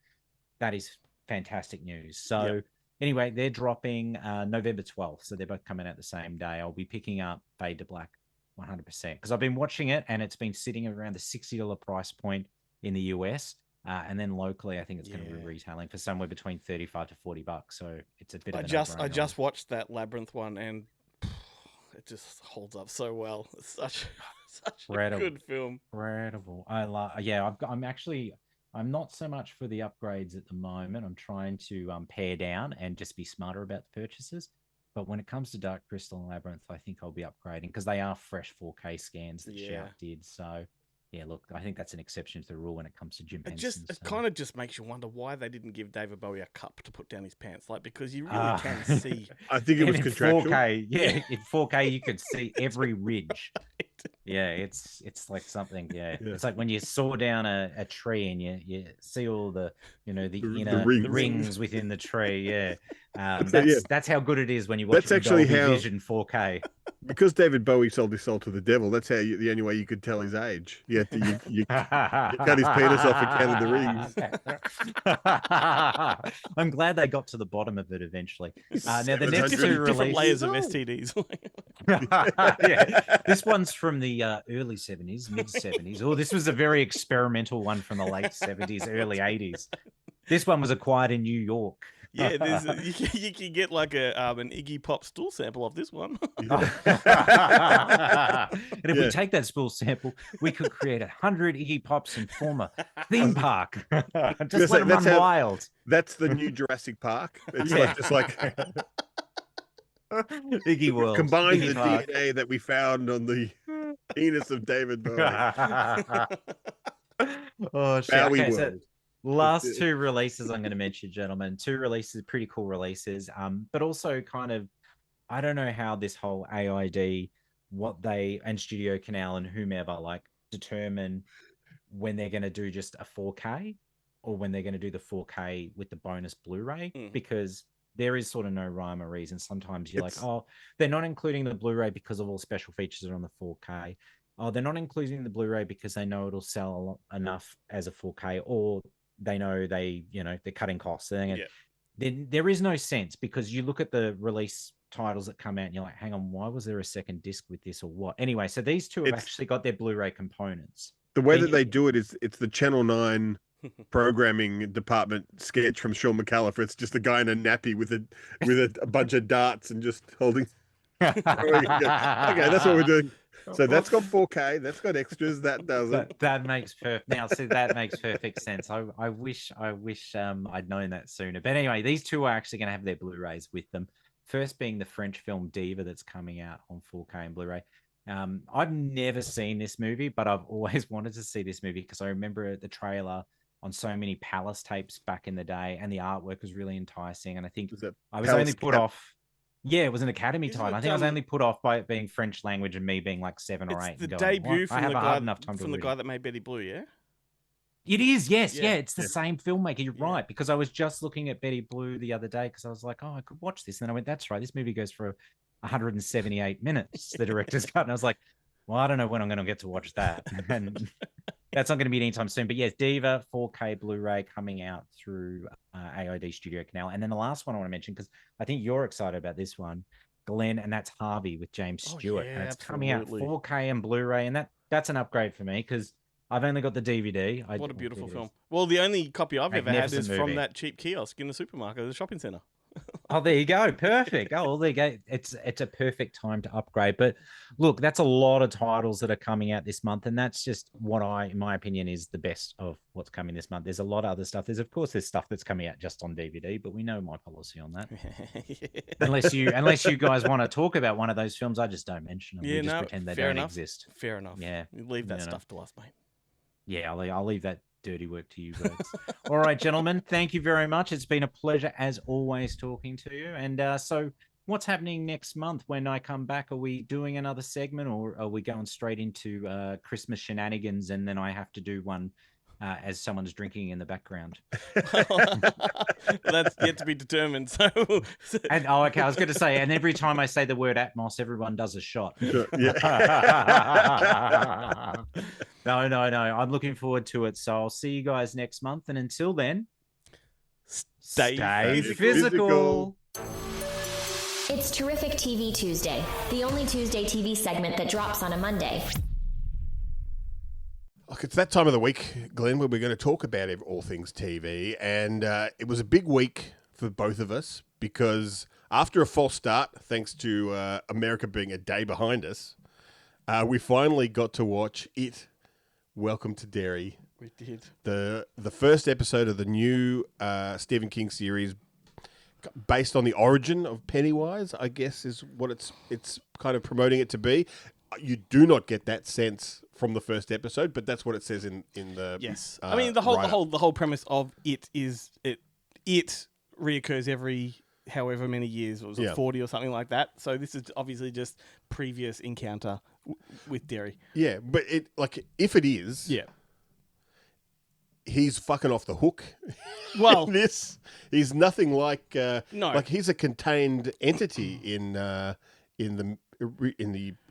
That is fantastic news. So anyway, they're dropping November 12th. So they're both coming out the same day. I'll be picking up Fade to Black 100% because I've been watching it and it's been sitting around the $60 price point in the US. And then locally, I think it's going to be retailing for somewhere between $35 to $40. So it's a bit of a no-brainer. I just watched that Labyrinth one and it just holds up so well. It's such a good film. Incredible. I'm not so much for the upgrades at the moment. I'm trying to pare down and just be smarter about the purchases. But when it comes to Dark Crystal and Labyrinth, I think I'll be upgrading because they are fresh 4K scans that Shout did. So yeah, look, I think that's an exception to the rule when it comes to Jim Henson. It kind of just makes you wonder why they didn't give David Bowie a cup to put down his pants, because you really can see. I think it was contractual. 4K, in 4K you could see every ridge. Yeah, it's like something. Yeah, it's like when you saw down a tree and you see all the inner rings within the tree. Yeah, that's how good it is when you watch Dolby Vision 4K. Because David Bowie sold his soul to the devil, that's how the only way you could tell his age. You cut his penis off and counted the rings. I'm glad they got to the bottom of it eventually. Now the next two different layers of STDs. This one's from the early 70s, mid 70s. Oh, this was a very experimental one from the late 70s, early 80s. This one was acquired in New York. Yeah, you can get like an Iggy Pop stool sample of this one. And if we take that stool sample, we could create 100 Iggy Pops and form a theme park. Just let them run wild. That's the new Jurassic Park. It's just like Iggy World. Combine Iggy the Park. DNA that we found on the penis of David Bowie. Oh shit! Okay, so last two releases I'm going to mention, gentlemen. Two releases, pretty cool releases. But also kind of, I don't know how this whole AID, what they and Studio Canal and whomever determine when they're going to do just a 4K or when they're going to do the 4K with the bonus Blu-ray because there is sort of no rhyme or reason. Sometimes you're they're not including the Blu-ray because of all special features that are on the 4K. Oh, they're not including the Blu-ray because they know it'll sell enough as a 4K, or they know they're cutting costs. There is no sense because you look at the release titles that come out and you're like, hang on, why was there a second disc with this or what? Anyway, so these two have actually got their Bluray components. The way that they do it is it's the Channel 9 programming department sketch from Sean McAuliffe. It's just a guy in a nappy with a bunch of darts and just holding. Okay, that's what we're doing. So that's got 4K. That's got extras. That doesn't. That makes perfect. Now, see, that makes perfect sense. I wish I'd known that sooner. But anyway, these two are actually going to have their Blu-rays with them. First being the French film Diva that's coming out on 4K and Blu-ray. I've never seen this movie, but I've always wanted to see this movie because I remember the trailer on so many Palace tapes back in the day, and the artwork was really enticing. And I think I was only put off. Yeah, it was an Academy title. I think I was only put off by it being French language and me being like 7 or 8. It's the debut from the guy that made Betty Blue, yeah? It is, yes. Yeah, it's the same filmmaker. You're right. Because I was just looking at Betty Blue the other day because I was like, oh, I could watch this. And then I went, that's right. This movie goes for 178 minutes, the director's cut. And I was like, well, I don't know when I'm going to get to watch that. And that's not going to be anytime soon. But yes, Diva 4K Blu-ray coming out through AID Studio Canal. And then the last one I want to mention, because I think you're excited about this one, Glenn, and that's Harvey with James Stewart. And it's coming out 4K and Blu-ray. And that's an upgrade for me because I've only got the DVD. What a beautiful film. Well, the only copy I've ever had is from that cheap kiosk in the supermarket, the shopping centre. Oh, there you go. Perfect. Oh, well, there you go. It's a perfect time to upgrade. But look, that's a lot of titles that are coming out this month, and that's just what in my opinion, is the best of what's coming this month. There's a lot of other stuff. There's stuff that's coming out just on DVD, but we know my policy on that. Unless you guys want to talk about one of those films, I just don't mention them. Yeah, We just no, pretend they fair don't enough. exist. Fair enough. Yeah, You leave that you know. stuff to us, mate. Yeah, I'll leave that dirty work to you guys. All right, gentlemen, thank you very much. It's been a pleasure as always talking to you. And so what's happening next month when I come back? Are we doing another segment, or are we going straight into Christmas shenanigans, and then I have to do one as someone's drinking in the background? That's yet to be determined. So, And okay, I was going to say, and every time I say the word Atmos, everyone does a shot. No. I'm looking forward to it. So I'll see you guys next month. And until then, stay physical. It's Terrific TV Tuesday, the only Tuesday TV segment that drops on a Monday. Look, it's that time of the week, Glenn, where we're going to talk about all things TV. And it was a big week for both of us because after a false start, thanks to America being a day behind us, we finally got to watch It, Welcome to Derry. we did. The first episode of the new Stephen King series, based on the origin of Pennywise, I guess is what it's kind of promoting it to be. You do not get that sense from the first episode, but that's what it says in the Yes. I mean, the write-up. whole premise of it is it reoccurs every however many years, was it Yeah. 40 or something like that. So this is obviously just previous encounter with Derry. Yeah, but if it is, Yeah. he's fucking off the hook. Well, in this, he's nothing like No. like he's a contained entity in the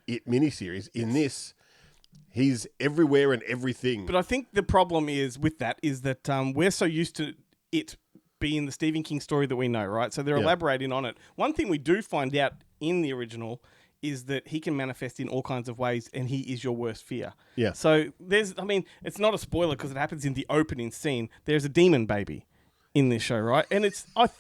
It miniseries. In this, he's everywhere and everything. but I think the problem is with that is that we're so used to it being the Stephen King story that we know, right? So they're Yeah. elaborating on it. One thing we do find out in the original is that he can manifest in all kinds of ways, and he is your worst fear. Yeah. So it's not a spoiler because it happens in the opening scene. There's a demon baby in this show, right? And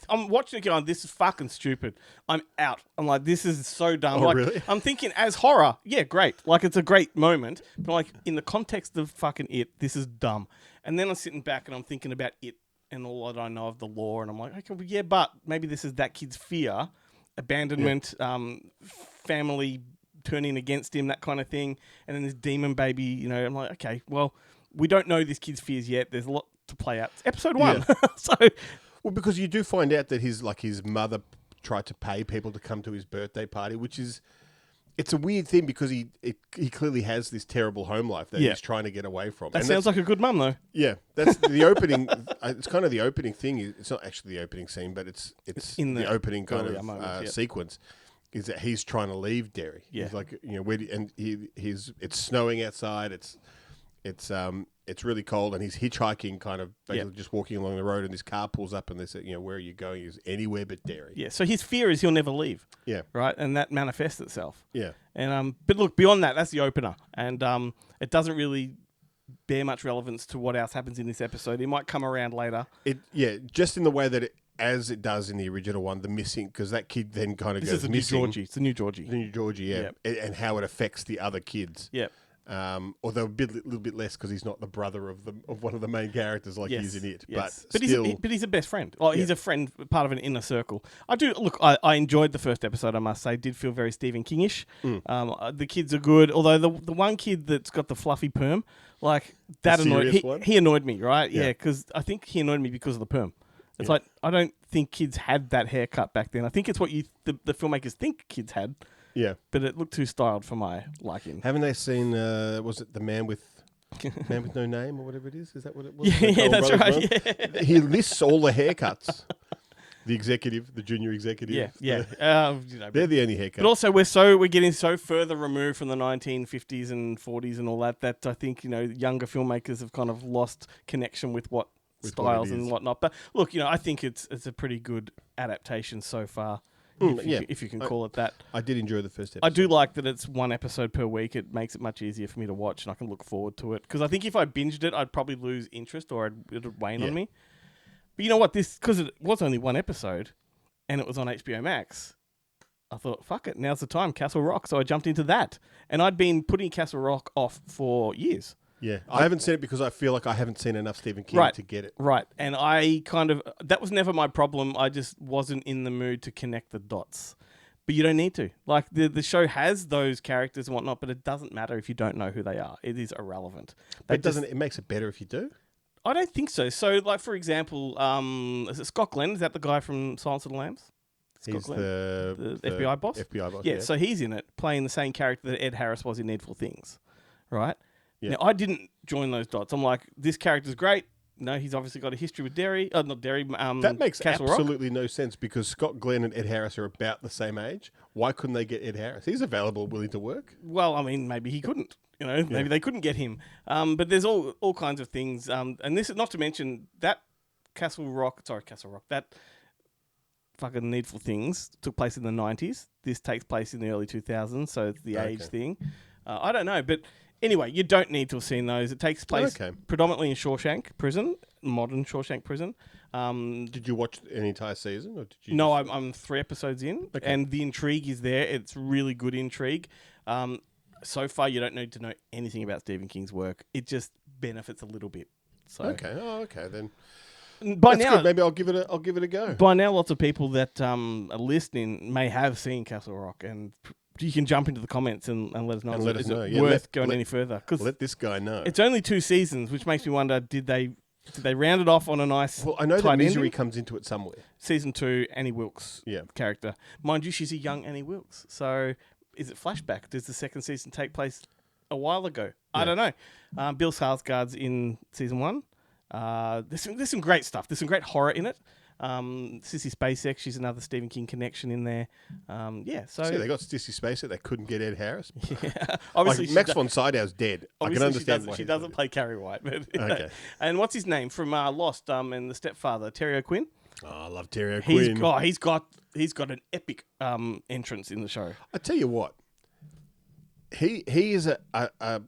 I'm watching it going, this is fucking stupid. I'm out. I'm like, this is so dumb. Oh, like, really? I'm thinking as horror, yeah, great. Like, it's a great moment. But like, in the context of fucking It, this is dumb. And then I'm sitting back and I'm thinking about It and all that I know of the lore. And I'm like, okay, well, yeah, but maybe this is that kid's fear, abandonment, family turning against him, that kind of thing. And then this demon baby, you know, I'm like, okay, well, we don't know this kid's fears yet. There's a lot to play out. It's episode 1. Yeah. So, Well, because you do find out that his mother tried to pay people to come to his birthday party, which is it's a weird thing because he clearly has this terrible home life that Yeah. he's trying to get away from. that And sounds that's- like a good mum, though. yeah. That's the opening. It's kind of the opening thing. It's not actually the opening scene, but it's in the the opening kind earlier of moments, yeah. sequence. Is that he's trying to leave Derry? Yeah. He's like, you know, it's snowing outside. It's really cold, and he's hitchhiking, kind of basically just walking along the road, and this car pulls up, and they say, you know, where are you going? He's anywhere but Derry. Yeah, so his fear is he'll never leave. Yeah. Right? And that manifests itself. Yeah. And but look, beyond that, that's the opener. And it doesn't really bear much relevance to what else happens in this episode. It might come around later. Just in the way that as it does in the original one, the missing, because that kid then kind of This goes is the new missing. Georgie. It's the new Georgie. The new Georgie, yeah. And how it affects the other kids. Yeah. Although a little bit less because he's not the brother of one of the main characters like he's in it. Yes. But He's still, he's a best friend. Well, he's a friend, part of an inner circle. I enjoyed the first episode, I must say. Did feel very Stephen King-ish. The kids are good, although the one kid that's got the fluffy perm, like that serious one? he annoyed me, right? Yeah. Yeah, because I think he annoyed me because of the perm. It's like, I don't think kids had that haircut back then. I think it's what the filmmakers think kids had. yeah. But it looked too styled for my liking. Haven't they seen? Was it the Man with No Name or whatever it is? Is that what it was? Yeah, The Coen that's Brothers right. one? Yeah. He lists all the haircuts. The executive, the junior executive. Yeah. They're the only haircuts. But also, we're getting so further removed from the 1950s and 40s and all that I think, younger filmmakers have kind of lost connection with what With styles what it and is. whatnot. But look, I think it's a pretty good adaptation so far, if you can call it that. I did enjoy the first episode. I do like that it's one episode per week. It makes it much easier for me to watch, and I can look forward to it. Because I think if I binged it, I'd probably lose interest or it would wane on me. But you know what? Because it was only one episode, and it was on HBO Max, I thought, fuck it, now's the time, Castle Rock. So I jumped into that. And I'd been putting Castle Rock off for years. Yeah, I haven't seen it because I feel like I haven't seen enough Stephen King to get it. Right, and I that was never my problem. I just wasn't in the mood to connect the dots. But you don't need to. Like, the show has those characters and whatnot, but it doesn't matter if you don't know who they are. It is irrelevant. It makes it better if you do? I don't think so. So, like, for example, is it Scott Glenn? Is that the guy from Silence of the Lambs? He's the FBI boss? FBI boss, yeah, so he's in it, playing the same character that Ed Harris was in Needful Things, right? Yeah. Now, I didn't join those dots. I'm like, this character's great. No, he's obviously got a history with Derry. Not Derry, that makes Castle Rock. absolutely no sense because Scott Glenn and Ed Harris are about the same age. Why couldn't they get Ed Harris? He's available, willing to work. Well, I mean, maybe he couldn't. You know, maybe they couldn't get him. But there's all kinds of things. And this is not to mention that Castle Rock, that fucking Needful Things took place in the 90s. This takes place in the early 2000s, so it's the age thing. I don't know, but anyway, you don't need to have seen those. It takes place predominantly in Shawshank Prison, modern Shawshank Prison. Did you watch an entire season? Or did you No, I'm 3 episodes in, and the intrigue is there. It's really good intrigue. So far, you don't need to know anything about Stephen King's work. It just benefits a little bit. So okay then. By That's now, good. Maybe I'll give it a go. By now, lots of people that are listening may have seen Castle Rock, and you can jump into the comments and let us know. And let us know. Worth going any further? Cause let this guy know. It's only 2 seasons, which makes me wonder: did they round it off on a nice? Well, I know that tight Misery ending? comes into it somewhere. Season 2, Annie Wilkes character. Mind you, she's a young Annie Wilkes. So is it flashback? Does the second season take place a while ago? I don't know. Bill Skarsgård's in season 1. There's some great stuff. There's some great horror in it. Sissy Spacek, she's another Stephen King connection in there. So they got Sissy Spacek. They couldn't get Ed Harris. Yeah, obviously Max von Sydow's dead. I can understand she doesn't play Carrie White. But, okay. And what's his name from Lost? And the stepfather, Terry O'Quinn. Oh, I love Terry O'Quinn. He's got an epic entrance in the show. I tell you what, he is a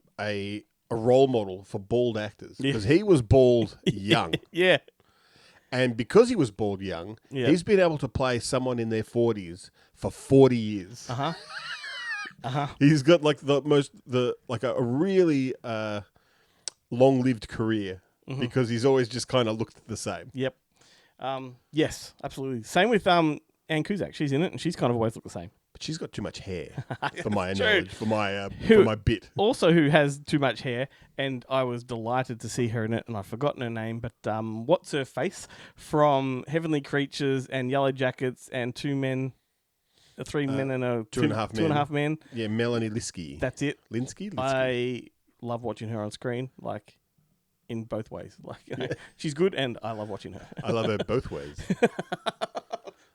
role model for bald actors because he was bald young. Yeah. And because he was bald young, he's been able to play someone in their 40s for 40 years. He's got like a really long-lived career because he's always just kind of looked the same. Yep. Yes, absolutely. Same with Anne Cusack. She's in it, and she's kind of always looked the same. But she's got too much hair for my knowledge, for my bit. Also, who has too much hair, and I was delighted to see her in it, and I've forgotten her name, but what's her face from Heavenly Creatures and Yellow Jackets and 2 men, 3 men and a 2.5 men. Yeah, Melanie Linsky. That's it. Linsky. I love watching her on screen, like in both ways. Like she's good, and I love watching her. I love her both ways.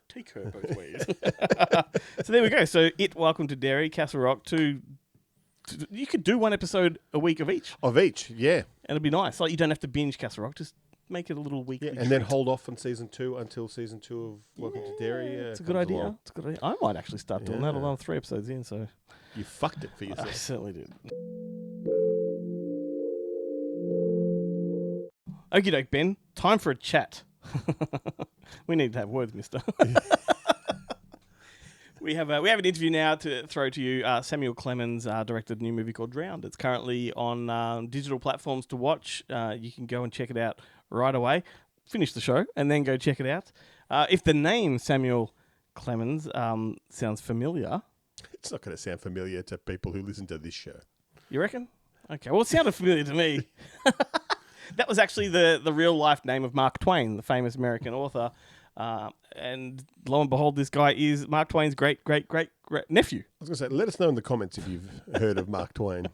Take her both ways. So there we go. So Welcome to Derry, Castle Rock. You could do 1 episode a week of each. Yeah. And it'd be nice. Like you don't have to binge Castle Rock. Just make it a little weekly. Yeah, and then hold off on season 2 until season 2 of Welcome to Derry. It's a good idea. It's a good idea. I might actually start doing that. Although I'm 3 episodes in, so you fucked it for yourself. I certainly did. Okie doke, Ben. Time for a chat. We need to have words, mister. We have an interview now to throw to you. Samuel Clemens directed a new movie called Drowned. It's currently on digital platforms to watch. You can go and check it out right away. Finish the show and then go check it out. If the name Samuel Clemens sounds familiar... It's not going to sound familiar to people who listen to this show. You reckon? Okay, well, it sounded familiar to me. That was actually the real life name of Mark Twain, the famous American author. And lo and behold, this guy is Mark Twain's great nephew. I was going to say, let us know in the comments if you've heard of Mark Twain.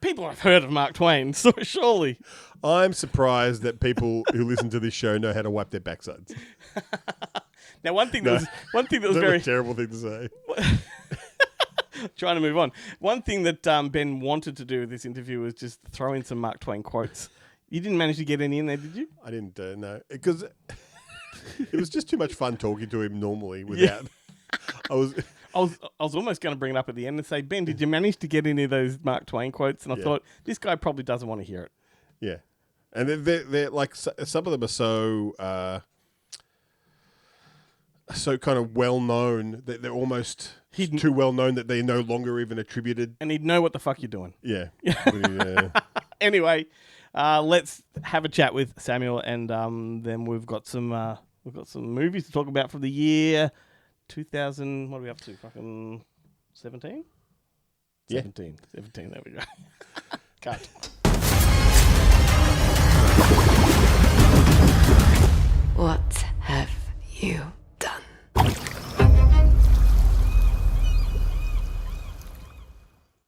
People have heard of Mark Twain, so surely. I'm surprised that people who listen to this show know how to wipe their backsides. Now, one thing that was very a terrible thing to say. Trying to move on. One thing that Ben wanted to do with this interview was just throw in some Mark Twain quotes. You didn't manage to get any in there, did you? I didn't know because it was just too much fun talking to him normally without. I was almost going to bring it up at the end and say, Ben, did you manage to get any of those Mark Twain quotes? And I thought this guy probably doesn't want to hear it. Yeah, and they're like some of them are so. so kind of well known that they're almost Hidden. too well known that they're no longer even attributed. And he'd know what the fuck you're doing. Yeah. Anyway, let's have a chat with Samuel, and then we've got some movies to talk about from the year 2000. What are we up to? Fucking 17? Yeah. 17. There we go. Cut. What have you done?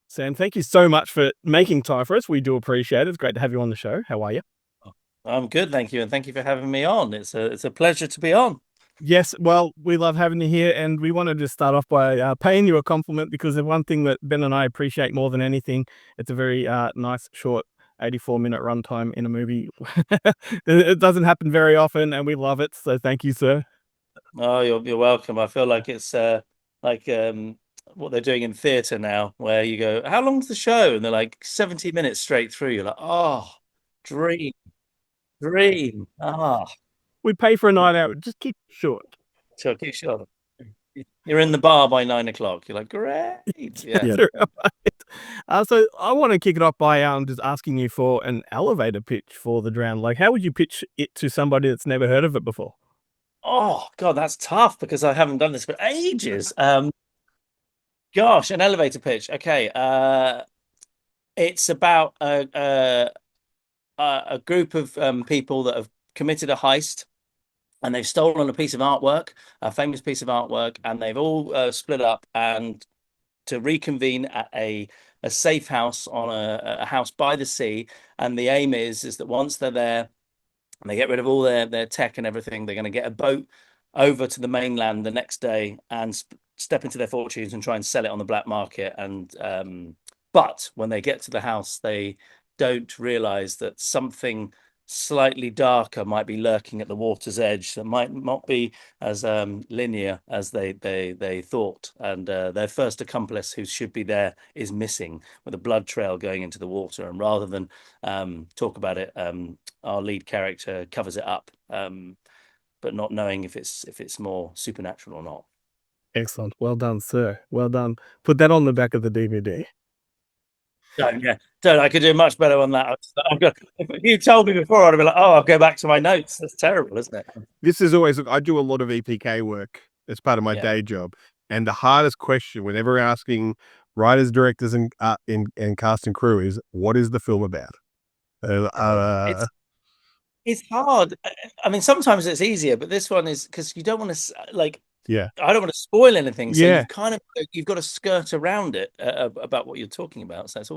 Sam, thank you so much for making time for us. We do appreciate it. It's great to have you on the show. How are you? I'm good, thank you, and thank you for having me on. It's a pleasure to be on. Yes, well, we love having you here, and we wanted to start off by paying you a compliment, because the one thing that Ben and I appreciate more than anything, it's a very nice, short, 84-minute runtime in a movie. It doesn't happen very often, and we love it, so thank you, sir. Oh, you're welcome. I feel like it's what they're doing in theatre now, where you go, "How long's the show?" And they're like 70 minutes straight through. You're like, "Oh, dream. Ah." We pay for a night out. Just keep it short. So keep short. You're in the bar by 9 o'clock. You're like, "Great." Yeah. Right. So I want to kick it off by just asking you for an elevator pitch for The Drown. Like, how would you pitch it to somebody that's never heard of it before? Oh God, that's tough because I haven't done this for ages. Gosh, an elevator pitch. Okay, it's about a group of people that have committed a heist, and they've stolen a piece of artwork, a famous piece of artwork, and they've all split up and to reconvene at a safe house on a house by the sea. And the aim is that once they're there and they get rid of all their tech and everything, they're going to get a boat over to the mainland the next day and step into their fortunes and try and sell it on the black market. And but when they get to the house, they don't realize that something slightly darker might be lurking at the water's edge that might not be as linear as they thought. And their first accomplice, who should be there, is missing, with a blood trail going into the water. And rather than talk about it, our lead character covers it up, but not knowing if it's more supernatural or not. Excellent. Well done, sir. Well done. Put that on the back of the DVD. Don't. I could do much better on that. If you told me before, I'd have been like, "Oh, I'll go back to my notes." That's terrible, isn't it? This is always, I do a lot of EPK work as part of my day job. And the hardest question whenever asking writers, directors, and cast and crew is, what is the film about? It's hard. I mean, sometimes it's easier, but this one is because you don't want to I don't want to spoil anything. So you've got to skirt around it about what you're talking about. So it's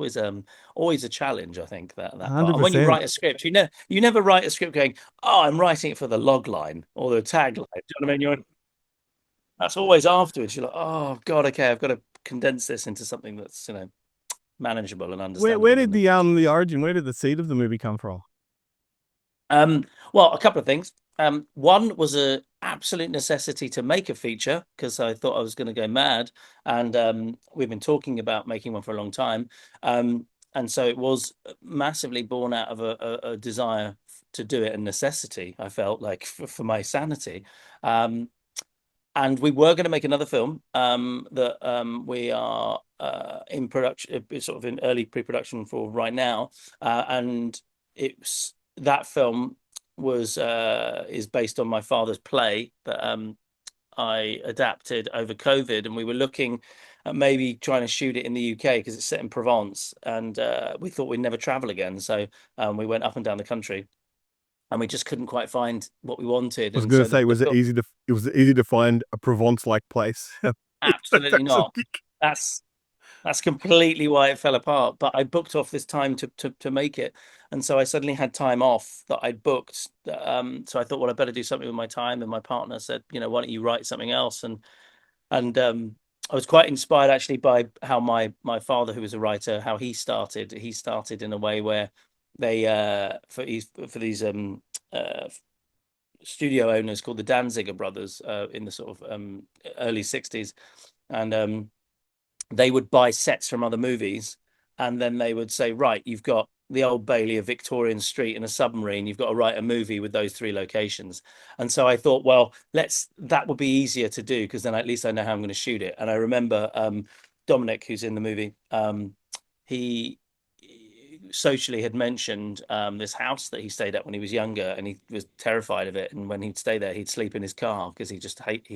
always a challenge, I think, that part. And when you write a script, you never write a script going, "Oh, I'm writing it for the log line or the tagline." Do you know what I mean? That's always afterwards. You're like, "Oh God, okay, I've got to condense this into something that's manageable and understandable." Where did the origin? Where did the seed of the movie come from? Well, a couple of things. One was an absolute necessity to make a feature because I thought I was going to go mad, and we've been talking about making one for a long time, and so it was massively born out of a desire to do it, and necessity. I felt like for my sanity, and we were going to make another film that we are in production, sort of in early pre-production for right now, and that film is based on my father's play that I adapted over COVID, and we were looking at maybe trying to shoot it in the UK because it's set in Provence, and we thought we'd never travel again, so we went up and down the country, and we just couldn't quite find what we wanted. I was going to say, was it easy to find a Provence-like place? Absolutely not. That's completely why it fell apart. But I booked off this time to make it, and so I suddenly had time off that I'd booked. So I thought, well, I better do something with my time. And my partner said, why don't you write something else? And I was quite inspired actually by how my father, who was a writer, how he started. He started in a way where they for these studio owners called the Danziger brothers in the sort of early 60s, and they would buy sets from other movies, and then they would say, right, you've got the Old Bailey, a Victorian street, and a submarine. You've got to write a movie with those 3 locations. And so I thought, well, that would be easier to do, because then at least I know how I'm going to shoot it. And I remember Dominic, who's in the movie, he socially had mentioned this house that he stayed at when he was younger, and he was terrified of it. And when he'd stay there, he'd sleep in his car because he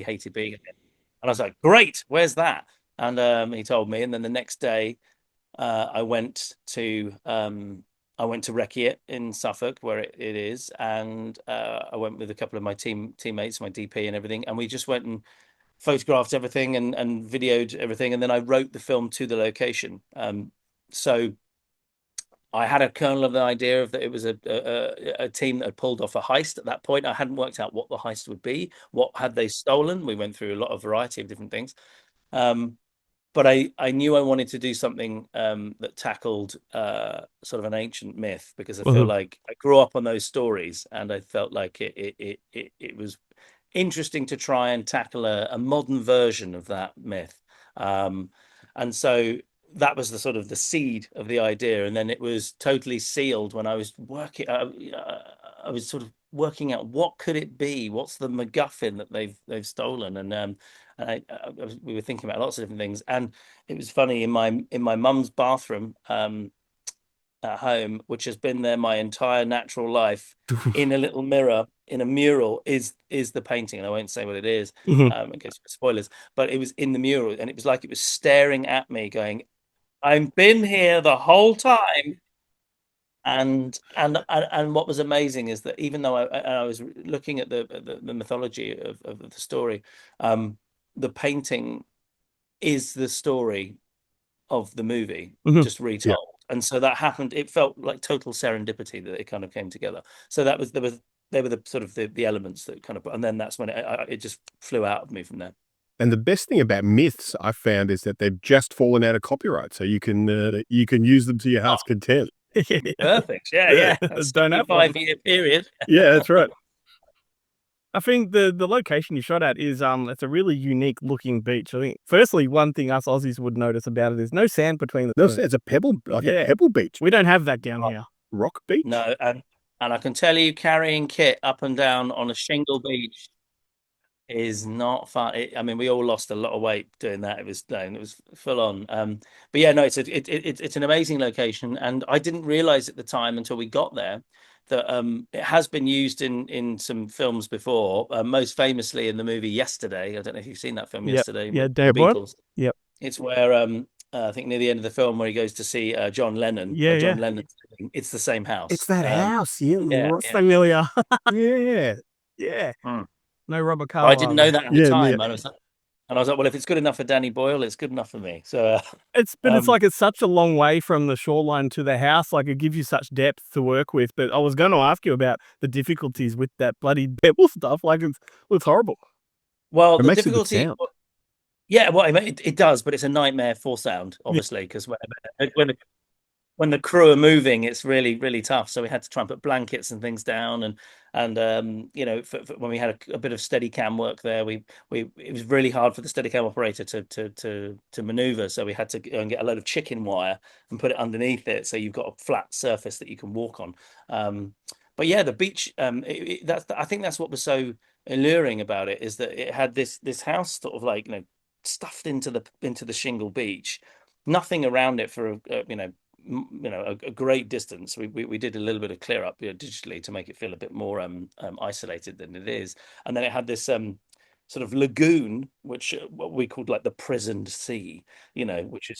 hated being in it. And I was like, great, where's that? And he told me. And then the next day, I went to Reckitt in Suffolk, where it is, and I went with a couple of my teammates, my DP and everything, and we just went and photographed everything and videoed everything, and then I wrote the film to the location. So I had a kernel of the idea of that it was a team that had pulled off a heist at that point. I hadn't worked out what the heist would be. What had they stolen? We went through a lot of variety of different things. But I knew I wanted to do something that tackled sort of an ancient myth, because I feel like I grew up on those stories, and I felt like it was interesting to try and tackle a modern version of that myth. And so that was the sort of the seed of the idea, and then it was totally sealed when I was working. I was sort of working out what could it be, what's the MacGuffin that they've stolen, and we were thinking about lots of different things. And it was funny, in my mum's bathroom at home, which has been there my entire natural life, in a little mirror in a mural is the painting, and I won't say what it is in case of spoilers, but it was in the mural, and it was like it was staring at me going, I've been here the whole time. And what was amazing is that even though I was looking at the mythology of the story, the painting is the story of the movie, just retold. And so that happened. It felt like total serendipity that it kind of came together. So they were the sort of the elements that kind of, and then that's when it just flew out of me from there. And the best thing about myths I've found is that they've just fallen out of copyright, so you can use them to your heart's content. Perfect. Yeah. Don't have 5-year period. Yeah, that's right. I think the location you shot at is it's a really unique looking beach. I think firstly, one thing us Aussies would notice about it is no sand between the. No, it's a pebble, a pebble beach. We don't have that down here. Rock beach. No, and I can tell you, carrying kit up and down on a shingle beach is not fun. I mean, we all lost a lot of weight doing that. It was full on. But yeah, no, it's an amazing location, and I didn't realize at the time until we got there that it has been used in some films before. Most famously in the movie Yesterday. I don't know if you've seen that film, Yesterday. Yeah, Beatles. Yep. It's where I think near the end of the film, where he goes to see John Lennon. Yeah, John Lennon. It's the same house. It's that house. Yeah, familiar. Yeah. No Robert Well, I didn't know that at the time. Yeah. And I was like, well, if it's good enough for Danny Boyle, it's good enough for me. So it's like it's such a long way from the shoreline to the house. Like, it gives you such depth to work with. But I was going to ask you about the difficulties with that bloody pebble stuff. Like, it's horrible. Well, the difficulty. Yeah, well, it does, but it's a nightmare for sound, obviously, because when the crew are moving, it's really, really tough. So we had to try and put blankets and things down, and you know, when we had a bit of Steadicam work there, it was really hard for the Steadicam operator to maneuver. So we had to go and get a load of chicken wire and put it underneath it, so you've got a flat surface that you can walk on. But yeah, the beach. I think that's what was so alluring about it, is that it had this house sort of like, you know, stuffed into the shingle beach, nothing around it for a great distance. We did a little bit of clear up digitally to make it feel a bit more isolated than it is, and then it had this sort of lagoon, which what we called like the prisoned sea, you know, which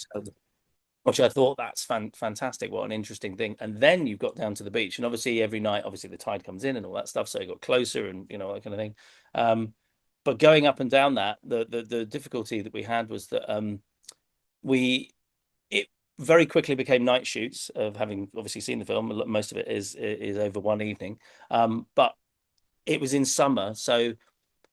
I thought that's fantastic. What an interesting thing. And then you got down to the beach, and obviously every night, obviously the tide comes in and all that stuff, so it got closer, and you know, that kind of thing. But going up and down that, the difficulty that we had was that it very quickly became night shoots, of having obviously seen the film. Most of it is over one evening, but it was in summer, so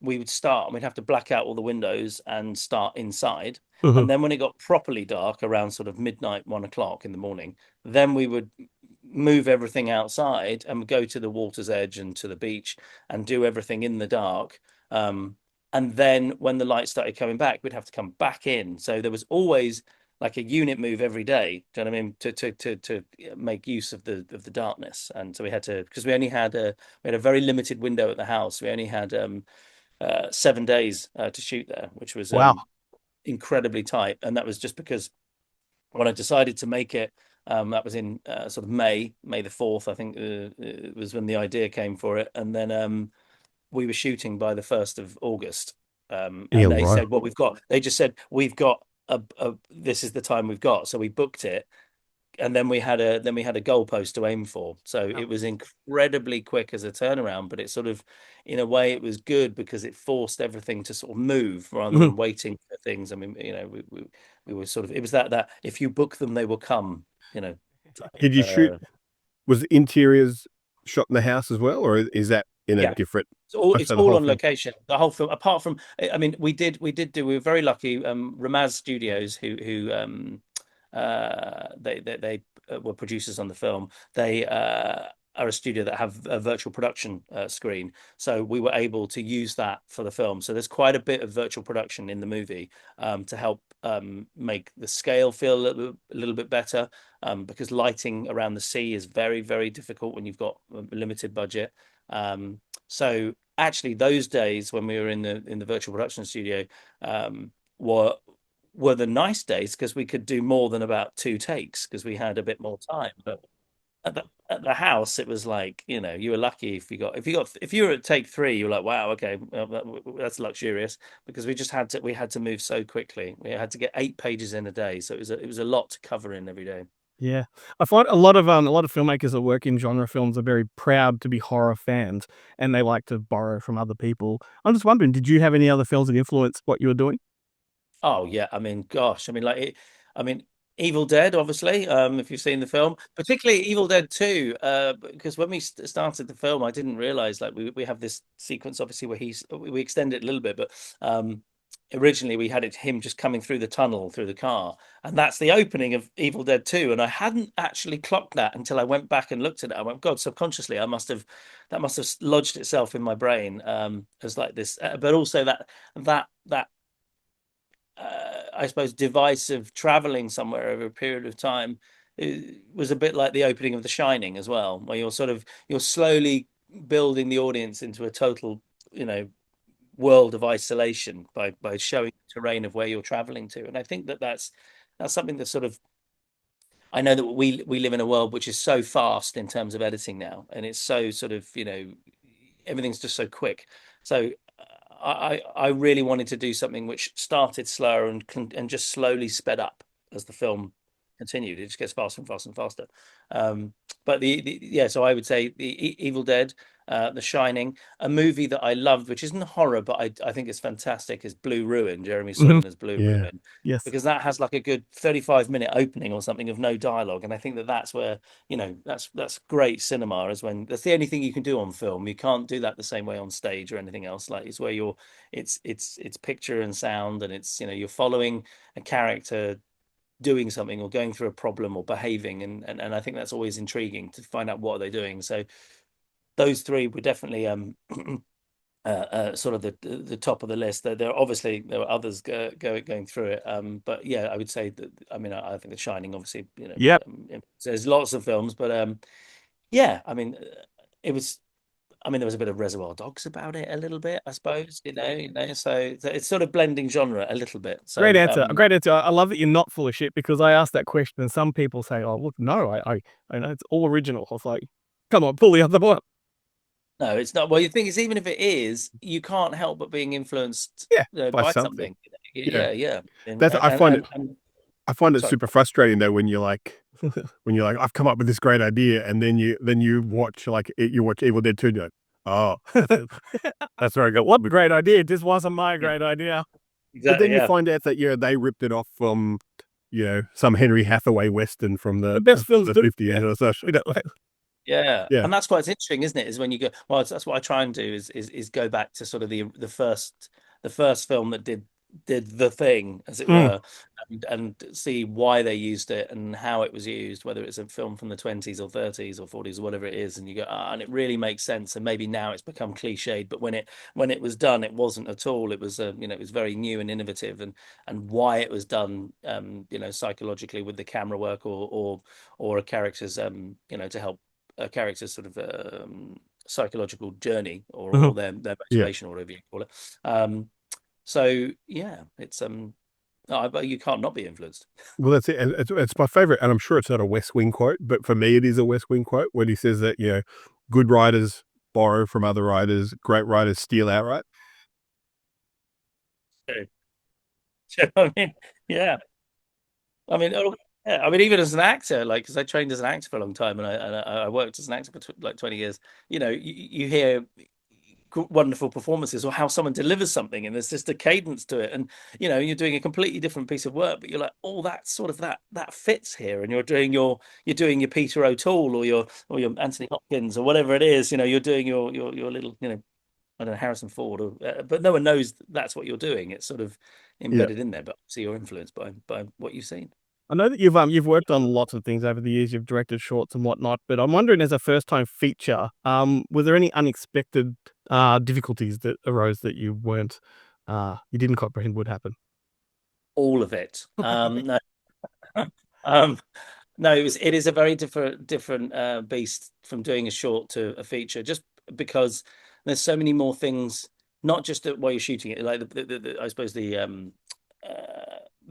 we would start and we'd have to black out all the windows and start inside. And then when it got properly dark, around sort of midnight, 1 o'clock in the morning, then we would move everything outside and go to the water's edge and to the beach and do everything in the dark. And then when the light started coming back, we'd have to come back in. So there was always like a unit move every day. Do you know what I mean? To make use of the darkness, and so we had to, because we had a very limited window at the house. We only had 7 days to shoot there, which was Wow. incredibly tight, and that was just because when I decided to make it, that was in sort of May the 4th, I think, it was when the idea came for it, and then we were shooting by the 1st of August, and they said, well, they just said we've got this is the time we've got, so we booked it, and then we had a goalpost to aim for, so it was incredibly quick as a turnaround, but it sort of, in a way, it was good because it forced everything to sort of move rather than waiting for things. I mean, we were sort of, it was that if you book them, they will come. Did you shoot? Was the interiors shot in the house as well, or is that in a different? It's all on location. The whole film, apart from, I mean, we were very lucky. Ramaz Studios, who they were producers on the film. They are a studio that have a virtual production screen, so we were able to use that for the film. So there's quite a bit of virtual production in the movie to help make the scale feel a little bit better, because lighting around the sea is very, very difficult when you've got a limited budget. So actually, those days when we were in the virtual production studio were the nice days, because we could do more than about 2 takes because we had a bit more time. But at the house, it was like, you were lucky if you were at take 3, you were like, wow, okay, well, that's luxurious, because we had to move so quickly. We had to get 8 pages in a day, so it was a lot to cover in every day. Yeah, I find a lot of filmmakers that work in genre films are very proud to be horror fans, and they like to borrow from other people. I'm just wondering, did you have any other films that influenced what you were doing? Oh yeah, I mean, gosh, I mean, Evil Dead, obviously. If you've seen the film, particularly Evil Dead 2, because when we started the film, I didn't realize, like, we have this sequence, obviously, where we extend it a little bit, but originally we had him just coming through the tunnel through the car, and that's the opening of Evil Dead 2, and I hadn't actually clocked that until I went back and looked at it. I went, God, subconsciously that must have lodged itself in my brain as like this, but also that I suppose device of traveling somewhere over a period of time, it was a bit like the opening of The Shining as well, where you're slowly building the audience into a total, world of isolation by showing the terrain of where you're traveling to. And I think that's something that sort of, I know that we live in a world which is so fast in terms of editing now, and it's so sort of, everything's just so quick. So I really wanted to do something which started slower and just slowly sped up as the film continued. It just gets faster and faster and faster. But so I would say the Evil Dead, The Shining, a movie that I loved, which isn't horror, but I think it's fantastic, is Blue Ruin. Jeremy Sonnen as Blue Ruin. Yes, because that has like a good 35-minute opening or something of no dialogue, and I think that's where that's great cinema, is when that's the only thing you can do on film. You can't do that the same way on stage or anything else. Like, it's where it's picture and sound, and it's you're following a character doing something or going through a problem or behaving, and I think that's always intriguing to find out what are they doing. So those 3 were definitely sort of the top of the list. There were others going through it, but yeah, I would say that, I mean, I think The Shining, obviously, Yep. There's lots of films, but yeah, I mean, it was, I mean, there was a bit of Reservoir Dogs about it a little bit, I suppose, so it's sort of blending genre a little bit. So great answer. Great answer. I love that you're not full of shit, because I asked that question and some people say, "Oh, look, no, I know it's all original." I was like, "Come on, pull the other one." No, it's not. Well, the thing is, even if it is, you can't help but being influenced by something. Yeah. I find it super frustrating though when you're like, I've come up with this great idea, and then you watch Evil Dead 2, and you're like, oh, that's where I go, what a great idea. This wasn't my great idea. Exactly, but then you find out that they ripped it off from some Henry Hathaway Western from the best films the 50s or so. Yeah, and that's quite interesting, isn't it? Is when you go, well, that's what I try and do is go back to sort of the first film that did did the thing, as it were, and see why they used it and how it was used, whether it's a film from the 20s or 30s or 40s or whatever it is, and you go, and it really makes sense. And maybe now it's become cliched, but when it was done, it wasn't at all. It was it was very new and innovative, and why it was done, psychologically with the camera work or a character's to help a character's sort of psychological journey or their motivation or whatever you call it. So yeah, it's but you can't not be influenced. Well, that's it. And it's my favorite, and I'm sure it's not a West Wing quote, but for me, it is a West Wing quote when he says that, good writers borrow from other writers, great writers steal outright. I mean, yeah. I mean, yeah. I mean, even as an actor, like, because I trained as an actor for a long time, and I worked as an actor for like 20 years. You hear wonderful performances or how someone delivers something, and there's just a cadence to it, and you're doing a completely different piece of work, but you're like, oh, that's sort of that fits here, and you're doing your Peter O'Toole or your Anthony Hopkins or whatever it is. You're doing your little I don't know, Harrison Ford, but no one knows that's what you're doing. It's sort of embedded in there, but obviously you're influenced by what you've seen. I know that you've worked on lots of things over the years. You've directed shorts and whatnot, but I'm wondering, as a first-time feature, were there any unexpected difficulties that arose that you didn't comprehend would happen? All of it. No, no, it is a very different beast from doing a short to a feature, just because there's so many more things, not just while you're shooting it, like I suppose the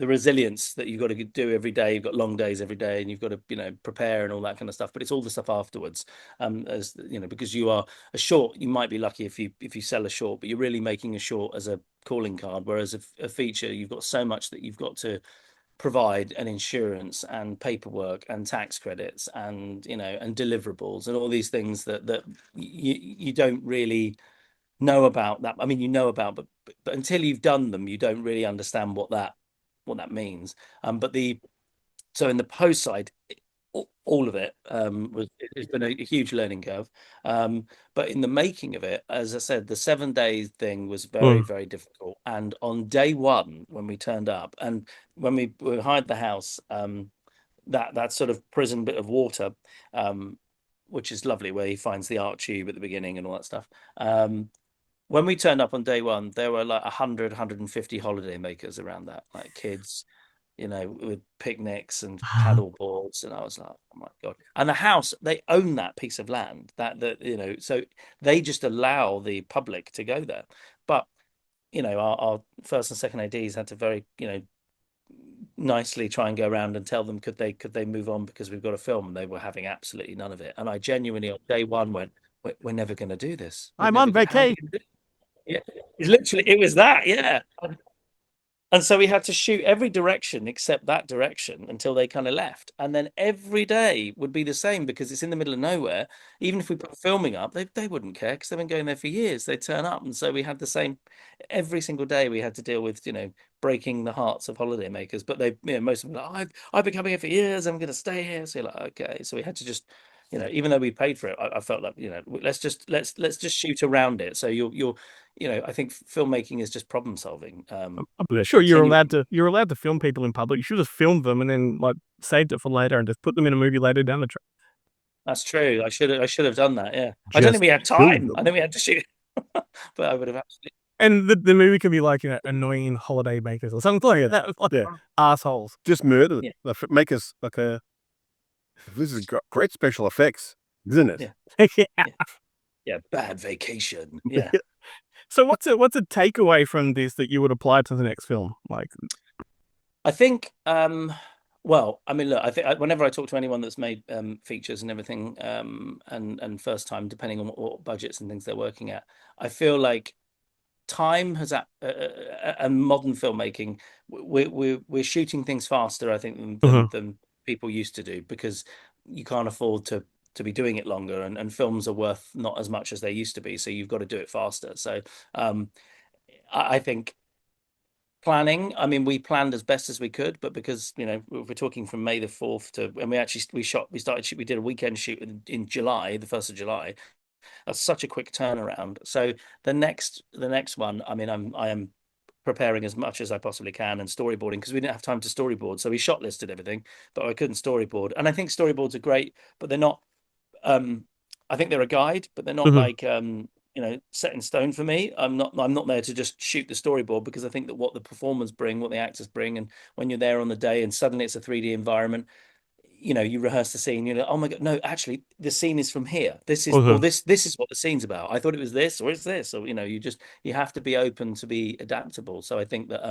resilience that you've got to do every day. You've got long days every day, and you've got to prepare and all that kind of stuff. But it's all the stuff afterwards, as because you are a short, you might be lucky if you sell a short, but you're really making a short as a calling card. Whereas a feature, you've got so much that you've got to provide, an insurance and paperwork and tax credits and and deliverables and all these things that you don't really know about. That, I mean, you know about, but until you've done them, you don't really understand what that means. But so in the post side, all of it it's been a huge learning curve. But in the making of it, as I said, the 7 days thing was very, very difficult. And on day one, when we turned up and when we hired the house, that sort of prison bit of water, which is lovely, where he finds the art tube at the beginning and all that stuff. When we turned up on day one, there were like 150 holiday makers around that, like kids, with picnics and paddle boards. And I was like, oh my God. And the house, they own that piece of land so they just allow the public to go there. But, our first and second ADs had to very, nicely try and go around and tell them, could they move on because we've got a film, and they were having absolutely none of it. And I genuinely on day one went, we're never going to do this. I'm on vacation. Yeah, it was that, yeah. And so we had to shoot every direction except that direction until they kind of left. And then every day would be the same because it's in the middle of nowhere. Even if we put filming up, they wouldn't care because they've been going there for years. They turn up. And so we had the same every single day. We had to deal with, breaking the hearts of holidaymakers. But most of them were like, I've been coming here for years. I'm going to stay here. So you're like, okay. So we had to just, even though we paid for it, I felt like, let's just shoot around it. So you're I think filmmaking is just problem solving. Sure, you're allowed to film people in public. You should have filmed them and then saved it for later and just put them in a movie later down the track. That's true. I should have done that. Yeah, I don't think we had time. I think we had to shoot, but I would have absolutely. And the movie can be like annoying holiday makers or something like that. Assholes. Just murder them. Yeah. Make us like a. This is great special effects, isn't it? Yeah, bad vacation. Yeah. So what's a takeaway from this that you would apply to the next film? I think, well, I mean, look, I think whenever I talk to anyone that's made features and everything, and first time, depending on what budgets and things they're working at, I feel like time has and modern filmmaking, we're shooting things faster, I think, than people used to do, because you can't afford to be doing it longer, and films are worth not as much as they used to be, so you've got to do it faster. So I think planning, I mean, we planned as best as we could, but because we're talking from May the 4th to, and we did a weekend shoot in July, the 1st of July. That's such a quick turnaround. So the next one, I mean, I am preparing as much as I possibly can and storyboarding, because we didn't have time to storyboard. So we shot listed everything, but I couldn't storyboard. And I think storyboards are great, but they're not. I think they're a guide, but they're not like set in stone for me. I'm not there to just shoot the storyboard, because I think that what the performers bring, what the actors bring, and when you're there on the day and suddenly it's a 3D environment, you rehearse the scene, you're like, oh my god, no, actually the scene is from here. This is or this is what the scene's about. I thought it was this, or it's this, or you have to be open to be adaptable. So I think that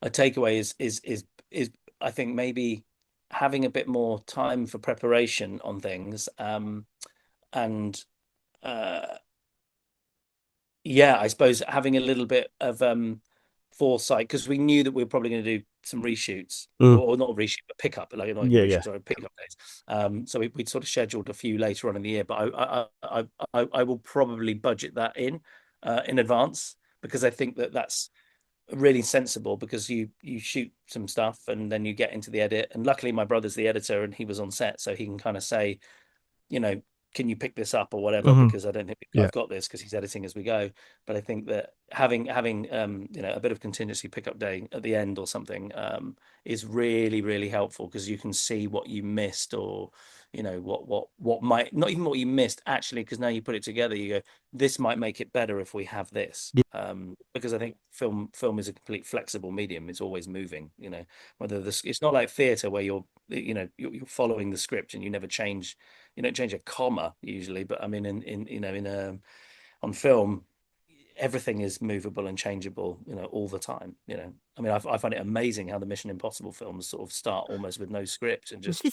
a takeaway is I think maybe having a bit more time for preparation on things, and I suppose having a little bit of foresight, because we knew that we were probably going to do some reshoots, or not reshoot, but pickup, like not reshoot, sorry, pickup days. So we'd sort of scheduled a few later on in the year, but I will probably budget that in advance, because I think that that's really sensible, because you shoot some stuff and then you get into the edit, and luckily my brother's the editor and he was on set, so he can kind of say, can you pick this up or whatever, because I don't think I've got this, because he's editing as we go. But I think that having a bit of contingency pickup day at the end or something is really, really helpful, because you can see what you missed, or what might not even what you missed actually, because now you put it together, you go, this might make it better if we have this. Because I think film is a complete flexible medium. It's always moving, whether it's not like theater where you're following the script and you never change. You don't change a comma usually, but I mean, on film, everything is movable and changeable, all the time. I mean, I find it amazing how the Mission Impossible films sort of start almost with no script and just,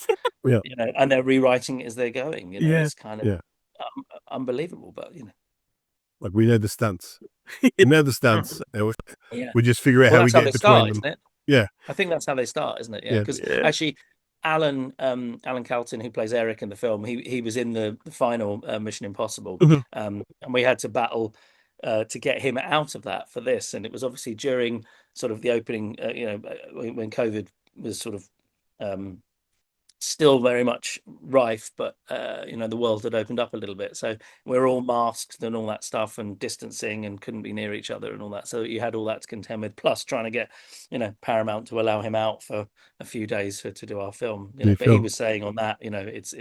and they're rewriting it as they're going. It's kind of unbelievable, but like we know the stunts, we just figure out how we get between them. Isn't it? Yeah, I think that's how they start, isn't it? Yeah, because actually, Alan Calton, who plays Eric in the film, he was in the final Mission Impossible, and we had to battle to get him out of that for this. And it was obviously during sort of the opening, when COVID was sort of still very much rife, but the world had opened up a little bit, so we're all masked and all that stuff, and distancing, and couldn't be near each other and all that. So you had all that to contend with, plus trying to get Paramount to allow him out for a few days to do our film. But he was saying on that, it's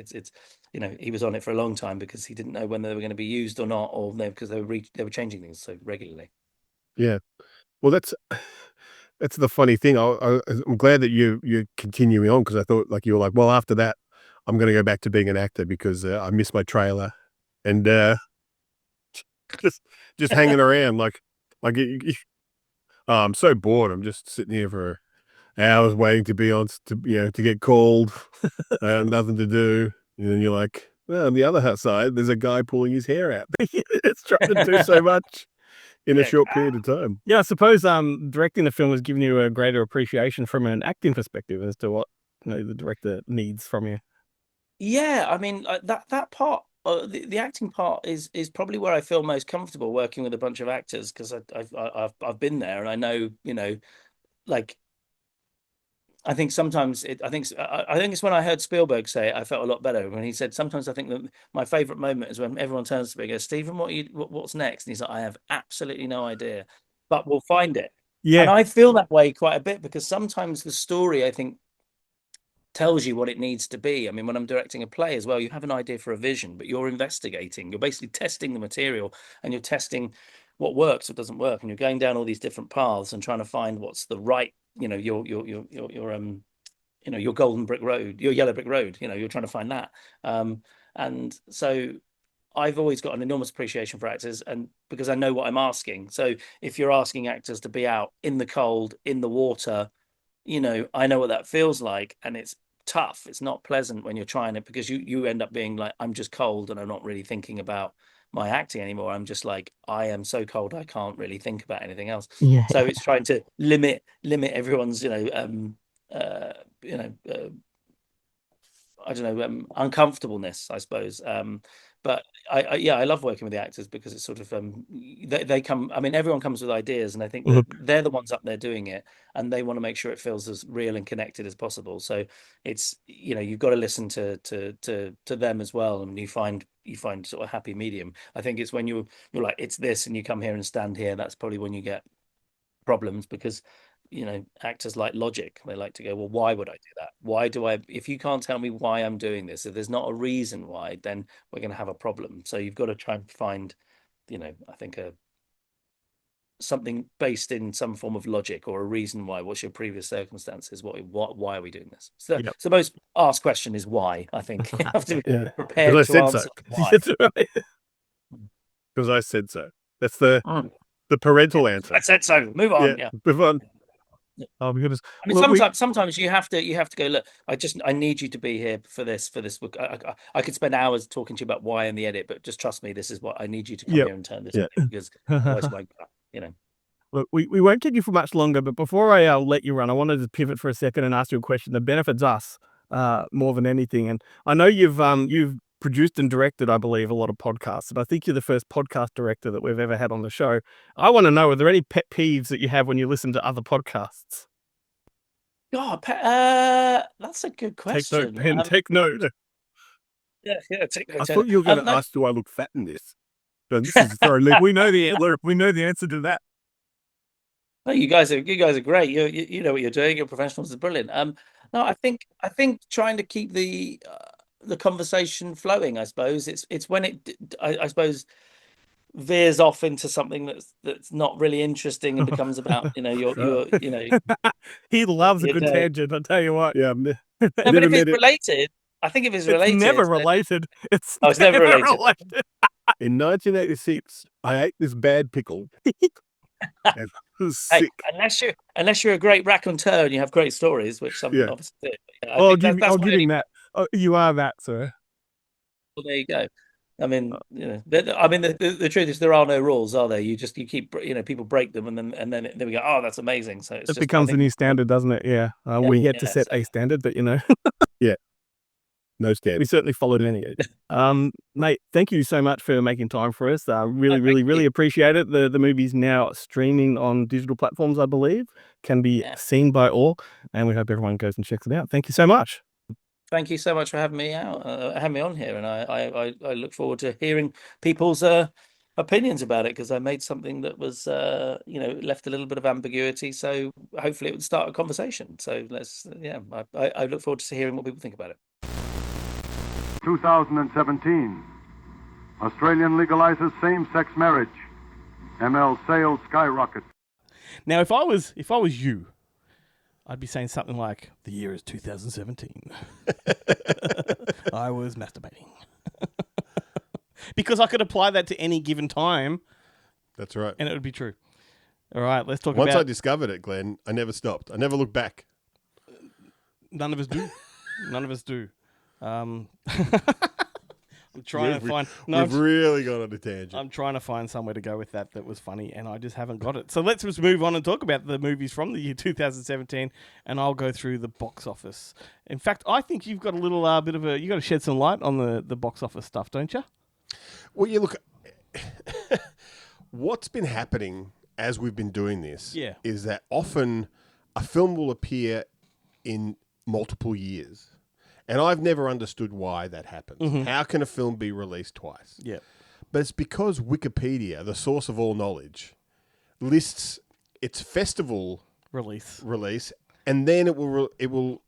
he was on it for a long time, because he didn't know when they were going to be used or not, or because they were changing things so regularly. Yeah, well, that's the funny thing. I'm glad that you're continuing on, because I thought, like, you were like, well, after that, I'm going to go back to being an actor, because I missed my trailer, and just hanging around, like I'm so bored. I'm just sitting here for hours waiting to be on, to get called. I have nothing to do, and then you're like, well, on the other side, there's a guy pulling his hair out. It's trying to do so much in a short period of time. Yeah, I suppose directing the film has given you a greater appreciation from an acting perspective as to what the director needs from you. Yeah, I mean, that part, the acting part is probably where I feel most comfortable, working with a bunch of actors, because I've been there, and I know, like, I think sometimes I think it's when I heard Spielberg say it, I felt a lot better when he said, sometimes I think that my favorite moment is when everyone turns to me and goes, Stephen, what's next? And he's like, I have absolutely no idea, but we'll find it. Yeah. And I feel that way quite a bit, because sometimes the story, I think, tells you what it needs to be. I mean, when I'm directing a play as well, you have an idea for a vision, but you're investigating. You're basically testing the material, and you're testing what works or doesn't work, and you're going down all these different paths and trying to find what's the right, your golden brick road, your yellow brick road. You're trying to find that. And so I've always got an enormous appreciation for actors, and because I know what I'm asking. So if you're asking actors to be out in the cold, in the water, I know what that feels like, and it's tough. It's not pleasant when you're trying it, because you end up being like, I'm just cold and I'm not really thinking about my acting anymore. I'm just like, I am so cold, I can't really think about anything else. Yeah. So it's trying to limit everyone's, I don't know, uncomfortableness, I suppose. But I love working with the actors, because it's sort of they come. I mean, everyone comes with ideas, and I think that they're the ones up there doing it, and they want to make sure it feels as real and connected as possible. So it's you've got to listen to them as well, and you find sort of happy medium. I think it's when you're like, it's this, and you come here and stand here. That's probably when you get problems because actors like logic. They like to go, well, why would I do that? Why do I? If you can't tell me why I'm doing this, if there's not a reason why, then we're going to have a problem. So you've got to try and find, I think something based in some form of logic or a reason why. What's your previous circumstances? Why are we doing this? So, so the most asked question is why. I think you have to be prepared to answer why. Because I said so. That's the parental answer. I said so. Move on. Yeah. Move on. Oh my goodness! I mean, sometimes you have to go. Look, I need you to be here for this. I could spend hours talking to you about why in the edit, but just trust me, this is what I need you to come here and turn this in, because otherwise, Look, we won't keep you for much longer, but before I let you run, I wanted to pivot for a second and ask you a question that benefits us more than anything. And I know you've produced and directed, I believe, a lot of podcasts, and I think you're the first podcast director that we've ever had on the show. I want to know, are there any pet peeves that you have when you listen to other podcasts? God, that's a good question. Take note, pen, take note. Yeah, take note. I thought you were going to ask, do I look fat in this? But this is we know the answer to that. Oh, you guys are great. You know what you're doing. You're professionals. It's brilliant. No, I think trying to keep the conversation flowing. I suppose it's when it I suppose veers off into something that's not really interesting and becomes about your He loves a good tangent. I tell you what. Yeah. No, but if it's related, I think if it's related, it's never related. It's never related. In 1986, I ate this bad pickle. It was sick. Hey, unless you're a great raconteur and you have great stories, which some obviously do. I'll give you that. Oh, you are that, sir. Well, there you go. I mean, the truth is there are no rules, are there? You keep, people break them, and then we go, oh, that's amazing. So it becomes the new standard, doesn't it? Yeah. We had to set a standard, but yeah. No standard. We certainly followed any. Mate, thank you so much for making time for us. Really appreciate it. The movie's now streaming on digital platforms, I believe, can be seen by all, and we hope everyone goes and checks it out. Thank you so much. Thank you so much for having me on here, and I look forward to hearing people's opinions about it, because I made something that was left a little bit of ambiguity. So hopefully it would start a conversation. So I look forward to hearing what people think about it. 2017, Australian legalizes same-sex marriage. ML sales skyrocket. Now, if I was you, I'd be saying something like, the year is 2017. I was masturbating. Because I could apply that to any given time. That's right. And it would be true. All right, let's talk Once I discovered it, Glenn, I never stopped. I never looked back. None of us do. None of us do. I'm trying to find... We've really gone on a tangent. I'm trying to find somewhere to go with that was funny, and I just haven't got it. So let's just move on and talk about the movies from the year 2017, and I'll go through the box office. In fact, I think you've got a little you got to shed some light on the box office stuff, don't you? Well, you look... What's been happening as we've been doing this is that often a film will appear in multiple years. And I've never understood why that happens. Mm-hmm. How can a film be released twice? Yeah. But it's because Wikipedia, the source of all knowledge, lists its festival release, and then it will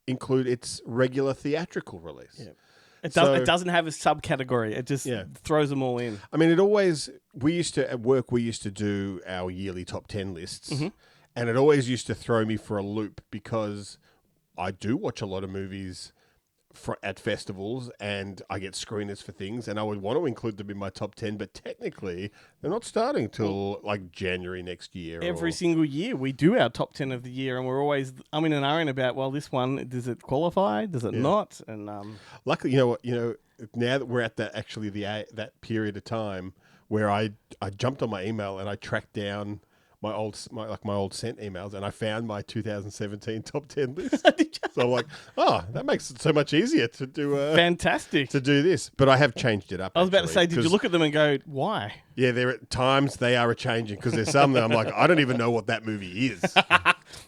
include its regular theatrical release. Yeah. It doesn't have a subcategory. It just throws them all in. I mean, at work we used to do our yearly top 10 lists, mm-hmm. and it always used to throw me for a loop, because I do watch a lot of movies at festivals, and I get screeners for things, and I would want to include them in my top 10, but technically they're not starting till like January next year. Every single year we do our top 10 of the year, and we're always umming and ahhing about, well, this one, does it qualify? Does it not? And luckily, now that we're at that period of time where I jumped on my email and I tracked down my old sent emails, and I found my 2017 top 10 list. So I'm like, that makes it so much easier to do. Fantastic to do this, but I have changed it up. I was about to say, did you look at them and go, why? Yeah, there at times they are changing, because there's some that I'm like, I don't even know what that movie is.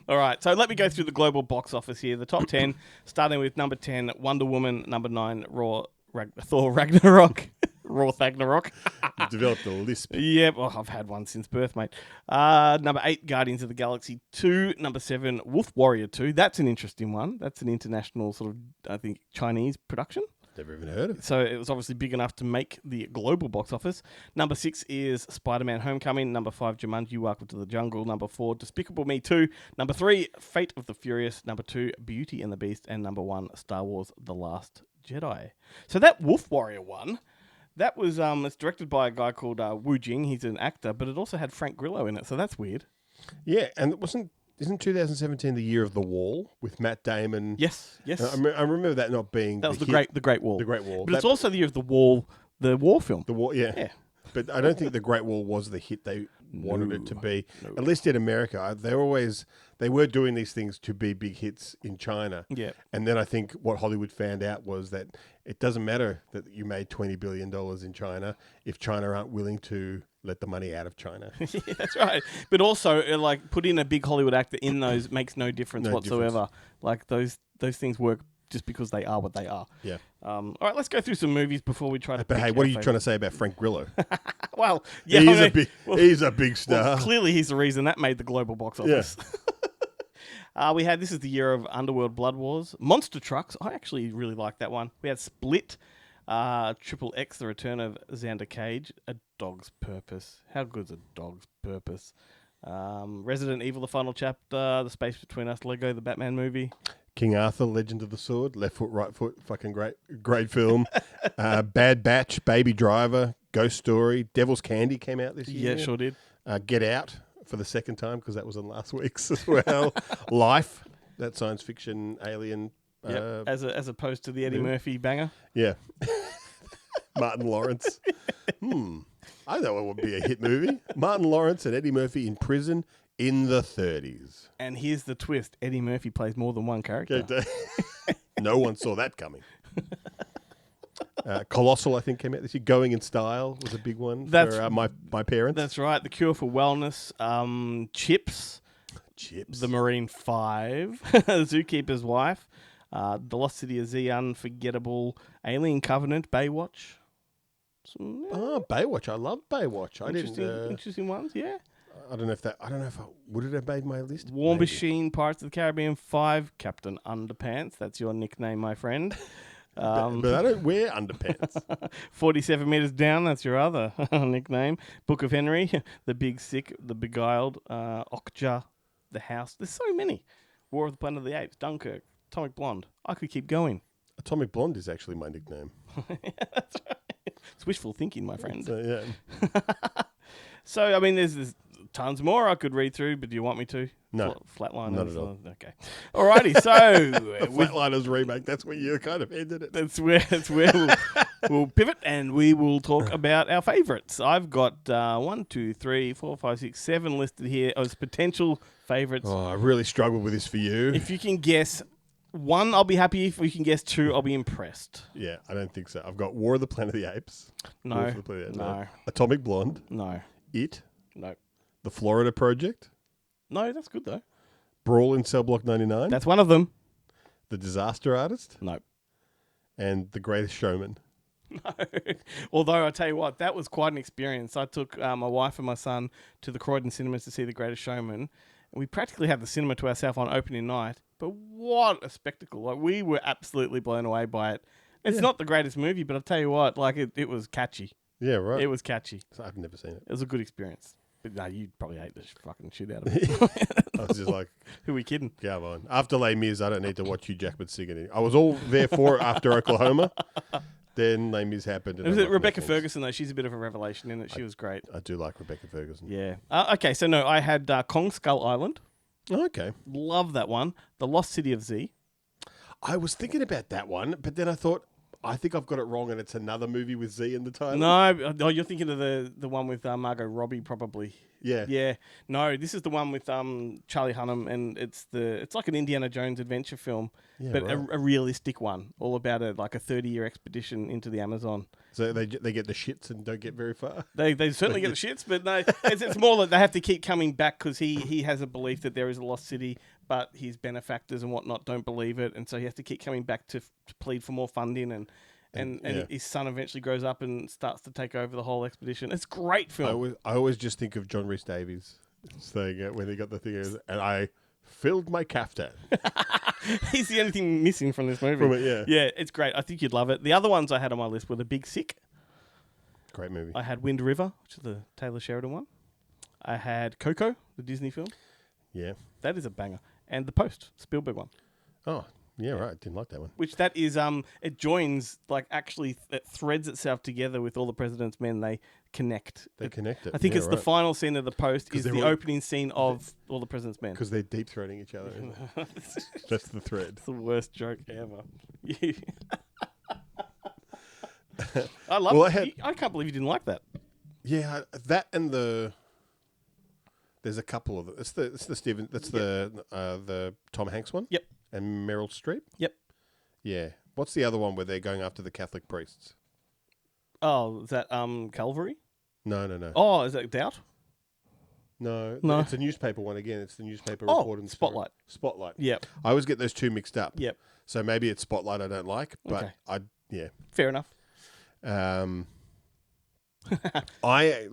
All right, so let me go through the global box office here. The top 10, starting with number 10, Wonder Woman. Number 9, Thor Ragnarok. Raw Ragnarok. You've developed a lisp. Yep, well, I've had one since birth, mate. Number 8, Guardians of the Galaxy 2. Number 7, Wolf Warrior 2. That's an interesting one. That's an international sort of, I think, Chinese production. Never even heard of it. So it was obviously big enough to make the global box office. Number 6 is Spider-Man Homecoming. Number 5, Jumanji Welcome to the Jungle. Number 4, Despicable Me 2. Number 3, Fate of the Furious. Number 2, Beauty and the Beast. And number 1, Star Wars The Last Jedi. So that Wolf Warrior one, that was it's directed by a guy called Wu Jing. He's an actor, but it also had Frank Grillo in it, so that's weird. Yeah, and isn't 2017 the year of The Wall with Matt Damon? Yes. I remember that not being that was the Great Wall. The Great Wall. But it's also the year of The Wall, the war film. The Wall, yeah. But I don't think The Great Wall was the hit they wanted it to be. No. At least in America, they were doing these things to be big hits in China. Yeah. And then I think what Hollywood found out was that it doesn't matter that you made $20 billion in China if China aren't willing to let the money out of China. Yeah, that's right. But also, like, put in a big Hollywood actor in those makes no difference whatsoever. Like, those things work just because they are what they are. Yeah. All right, let's go through some movies before we try to. But hey, what are you trying to say about Frank Grillo? Well, yeah, he's a big star. Well, clearly, he's the reason that made the global box office. Yeah. This is the year of Underworld Blood Wars. Monster Trucks. I actually really like that one. We had Split. Triple X, The Return of Xander Cage. A Dog's Purpose. How good's a Dog's Purpose? Resident Evil, The Final Chapter. The Space Between Us. Lego, the Batman movie. King Arthur, Legend of the Sword, Left Foot, Right Foot, fucking great film. Bad Batch, Baby Driver, Ghost Story, Devil's Candy came out this year. Yeah, sure did. Get Out for the second time because that was on last week's as well. Life, that science fiction alien. As opposed to the Eddie Murphy banger. Yeah. Martin Lawrence. I know it would be a hit movie. Martin Lawrence and Eddie Murphy in prison in the 30s. And here's the twist. Eddie Murphy plays more than one character. No one saw that coming. Colossal, I think, came out this year. Going in Style was a big one for my parents. That's right. The Cure for Wellness. Chips. The Marine 5. Zookeeper's Wife. The Lost City of Z, Unforgettable. Alien Covenant. Baywatch. Baywatch. I love Baywatch. Interesting ones, yeah. I don't know if would it have made my list? War Maybe. Machine, Pirates of the Caribbean 5, Captain Underpants. That's your nickname, my friend. But I don't wear underpants. 47 Meters Down. That's your other nickname. Book of Henry, The Big Sick, The Beguiled, Okja, The House. There's so many. War of the Planet of the Apes, Dunkirk, Atomic Blonde. I could keep going. Atomic Blonde is actually my nickname. That's right. It's wishful thinking, my friend. Yeah. So, I mean, there's tons more I could read through, but do you want me to? No. Flatliners? Not at all. Okay. Alrighty, so... Flatliners remake, that's where you kind of ended it. That's where we'll pivot and we will talk about our favourites. I've got 1, 2, 3, 4, 5, 6, 7 listed here as potential favourites. Oh, I really struggled with this for you. If you can guess 1, I'll be happy. If you can guess 2, I'll be impressed. Yeah, I don't think so. I've got War of the Planet of the Apes. No. No. Atomic Blonde. No. It. No. The Florida Project. No, that's good though. Brawl in Cell Block 99. That's one of them. The Disaster Artist. No. And The Greatest Showman. No. Although I tell you what, that was quite an experience. I took my wife and my son to the Croydon cinemas to see The Greatest Showman. And we practically had the cinema to ourselves on opening night. But what a spectacle. Like, we were absolutely blown away by it. It's not the greatest movie, but I'll tell you what, like it was catchy. Yeah, right. It was catchy. I've never seen it. It was a good experience. But no, you probably hate the fucking shit out of it. I was just like... Who are we kidding? Come on. After Les Mis, I don't need to watch Hugh Jackman singing. I was all there for it after Oklahoma. Then Les Mis happened. Was it Rebecca Ferguson, though? She's a bit of a revelation in it. She was great. I do like Rebecca Ferguson. Yeah. Okay, so no, I had Kong Skull Island. Oh, okay. Love that one. The Lost City of Z. I was thinking about that one, but then I thought, I think I've got it wrong and it's another movie with Z in the title. No, you're thinking of the one with Margot Robbie, probably. Yeah. Yeah. No, this is the one with Charlie Hunnam, and it's like an Indiana Jones adventure film, but right. a realistic one, all about a 30-year expedition into the Amazon. So they get the shits and don't get very far? They certainly get the shits, but no, it's more that they have to keep coming back because he has a belief that there is a lost city, but his benefactors and whatnot don't believe it, and so he has to keep coming back to plead for more funding and and Yeah. his son eventually grows up and starts to take over the whole expedition. It's a great film. I always just think of John Rhys Davies saying it when he got the thing, and I filled my caftan. He's the only thing missing from this movie. From it, yeah. Yeah, it's great. I think you'd love it. The other ones I had on my list were The Big Sick. Great movie. I had Wind River, which is the Taylor Sheridan one. I had Coco, the Disney film. Yeah. That is a banger. And The Post, Spielberg one. Oh, yeah, right. Didn't like that one. Which that is, it joins, like, actually, it threads itself together with All the President's Men. They connect. They connect it. I think Yeah, it's the right. final scene of The Post is they're the all- opening scene of All the President's Men. Because they're deep throating each other. That's the thread. It's the worst joke ever. I love Well, it. I can't believe you didn't like that. Yeah, that and there's a couple of it's the Stephen that's the Tom Hanks one. Yep. And Meryl Streep. Yep. Yeah. What's the other one where they're going after the Catholic priests? Oh, is that Calvary? No. Oh, is that Doubt? No. No. It's a newspaper one again. It's the newspaper Oh, report and Spotlight. Spotlight. Yep. I always get those two mixed up. Yep. So maybe it's Spotlight I don't like, but Okay. Fair enough. Like I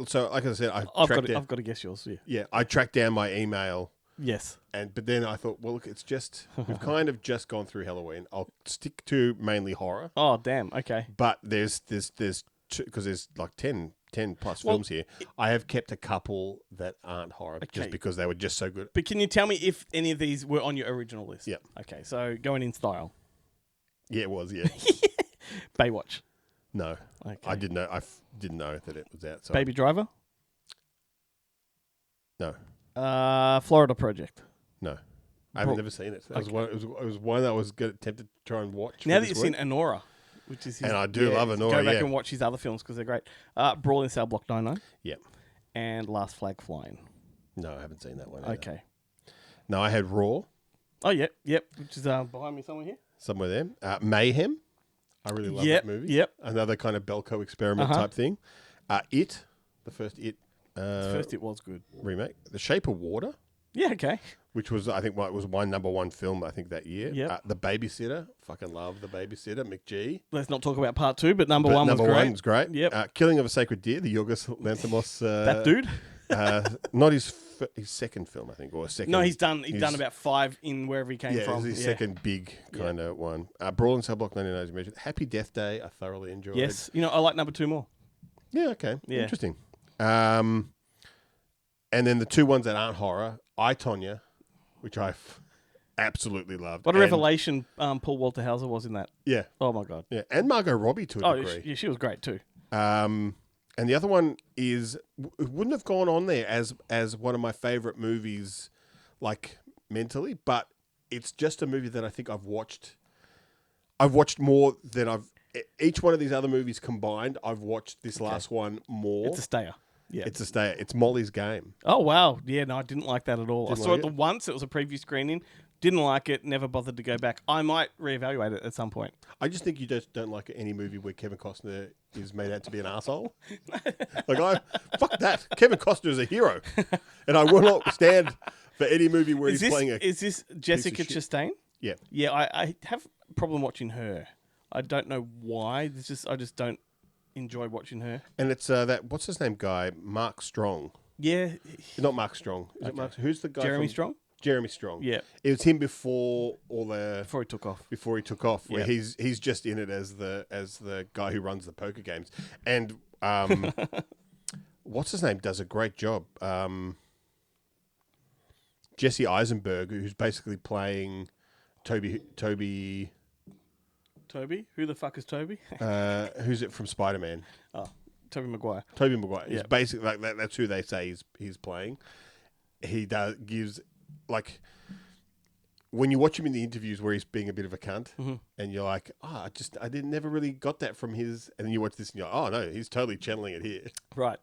said, I've got to guess yours. Yeah. Yeah, I tracked down my email. Yes. But then I thought, well, look, it's just we've kind of just gone through Halloween. I'll stick to mainly horror. Oh, damn. Okay. But there's because there's like 10 plus films here. I have kept a couple that aren't horror just because they were just so good. But can you tell me if any of these were on your original list? Yeah. Okay, so going in style. Yeah, it was. Yeah. Baywatch. No. Okay. I didn't know. Didn't know that it was out. So Baby Driver. No. Florida Project. No. I've never seen it. It was one that I was tempted to try and watch. Now that you've seen Anora, which is his, and I do love Anora. Go back and watch his other films because they're great. Brawl in Cell Block 99. Yep. And Last Flag Flying. No, I haven't seen that one either. Okay. No, I had Raw. Oh, yep, which is behind me somewhere here. Somewhere there. Mayhem. I really love that movie. Yep. Another kind of Belko experiment type thing. It, the first It. First It was good. Remake. The Shape of Water. Yeah, okay. Which was, I think, was my number one film, I think, that year. Yep. The Babysitter. Fucking love The Babysitter. McG. Let's not talk about part 2, but number one was great. Number one was great. Yep. Killing of a Sacred Deer, the Yorgos Lanthimos. That dude? Not his second film, I think, or second. No, he's done about 5 in wherever he came Yeah, from. it was his second big kind of one. Brawl in Cell Block 99, as you mentioned. Happy Death Day, I thoroughly enjoyed. Yes. I like number 2 more. Yeah, okay. Yeah. Interesting. And then the two ones that aren't horror, I, Tonya, which I've absolutely loved. What a revelation Paul Walter Hauser was in that. Yeah. Oh, my God. Yeah, and Margot Robbie to a degree. She was great too. And the other one is, it wouldn't have gone on there as one of my favorite movies, like mentally, but it's just a movie that I think I've watched more than each one of these other movies combined. I've watched this last one more. It's a stayer. Yeah. It's a stayer. It's Molly's Game. Oh, wow. Yeah, no, I didn't like that at all. Didn't I saw like it the once. It was a preview screening. Didn't like it. Never bothered to go back. I might reevaluate it at some point. I just think you just don't like any movie where Kevin Costner is made out to be an asshole. Fuck that. Kevin Costner is a hero, and I will not stand for any movie where he's playing a. Is this Jessica shit. Chastain? Yeah. Yeah, I have a problem watching her. I don't know why. I just don't enjoy watching her. And it's that what's his name guy, Mark Strong. Yeah. Not Mark Strong. Is it Mark? Who's the guy? Jeremy Strong? Jeremy Strong. Yeah. It was him before he took off. Where Yeah. he's just in it as the guy who runs the poker games. And what's his name does a great job. Jesse Eisenberg, who's basically playing Toby. Toby? Who the fuck is Toby? Who's it from Spider-Man? Oh, Toby Maguire. Toby Maguire. Yeah. It's basically like that. That's who they say he's playing. He gives like when you watch him in the interviews where he's being a bit of a cunt, and you're like, I never really got that from his. And then you watch this and you're like, oh no, he's totally channeling it here. Right.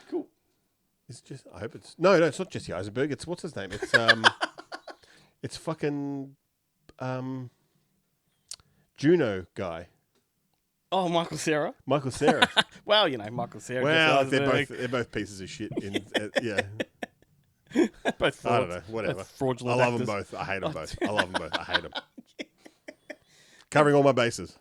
Cool. It's just I hope it's no, it's not Jesse Eisenberg. It's what's his name? It's it's fucking Juno guy. Oh, Michael Cera. Michael Cera. Well, Michael Cera. Well, Jesse they're both pieces of shit. Yeah. Both frauds. I don't know. Whatever. Both fraudulent I love actors. them both. I hate them both. I love them both. I hate them. Covering all my bases.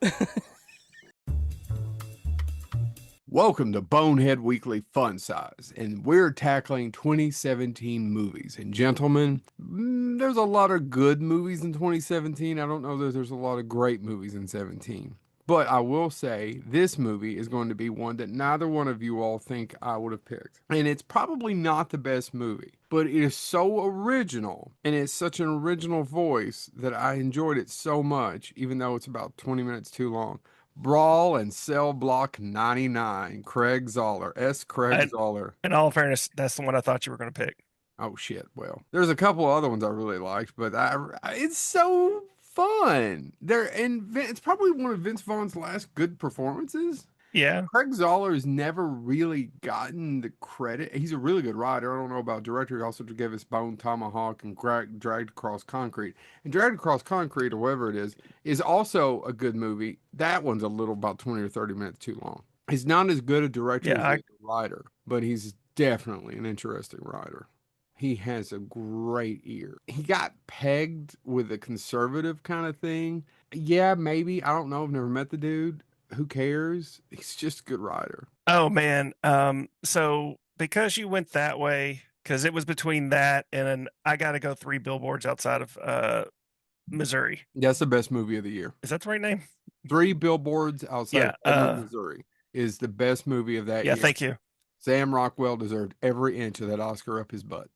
Welcome to Bonehead Weekly Fun Size, and we're tackling 2017 movies. And gentlemen, there's a lot of good movies in 2017. I don't know that there's a lot of great movies in 17. But I will say this movie is going to be one that neither one of you all think I would have picked. And it's probably not the best movie, but it is so original and it's such an original voice that I enjoyed it so much, even though it's about 20 minutes too long. Brawl and Cell Block 99, Craig Zoller, Craig Zoller. In all fairness, that's the one I thought you were going to pick. Oh shit! Well, there's a couple of other ones I really liked, but it's so fun. It's probably one of Vince Vaughn's last good performances. Yeah, Craig Zoller has never really gotten the credit. He's a really good writer. I don't know about director. He also gave us Bone Tomahawk and Dragged Across Concrete. And Dragged Across Concrete, or whatever it is also a good movie. That one's a little about 20 or 30 minutes too long. He's not as good a director as a writer, but he's definitely an interesting writer. He has a great ear. He got pegged with a conservative kind of thing. Yeah, maybe. I don't know. I've never met the dude. Who cares? He's just a good writer. Oh man. So because you went that way, because it was between that and I got to go 3 Billboards Outside of Missouri. That's the best movie of the year. Is that the right name? 3 Billboards Outside of Missouri is the best movie of that year. Yeah, thank you. Sam Rockwell deserved every inch of that Oscar up his butt.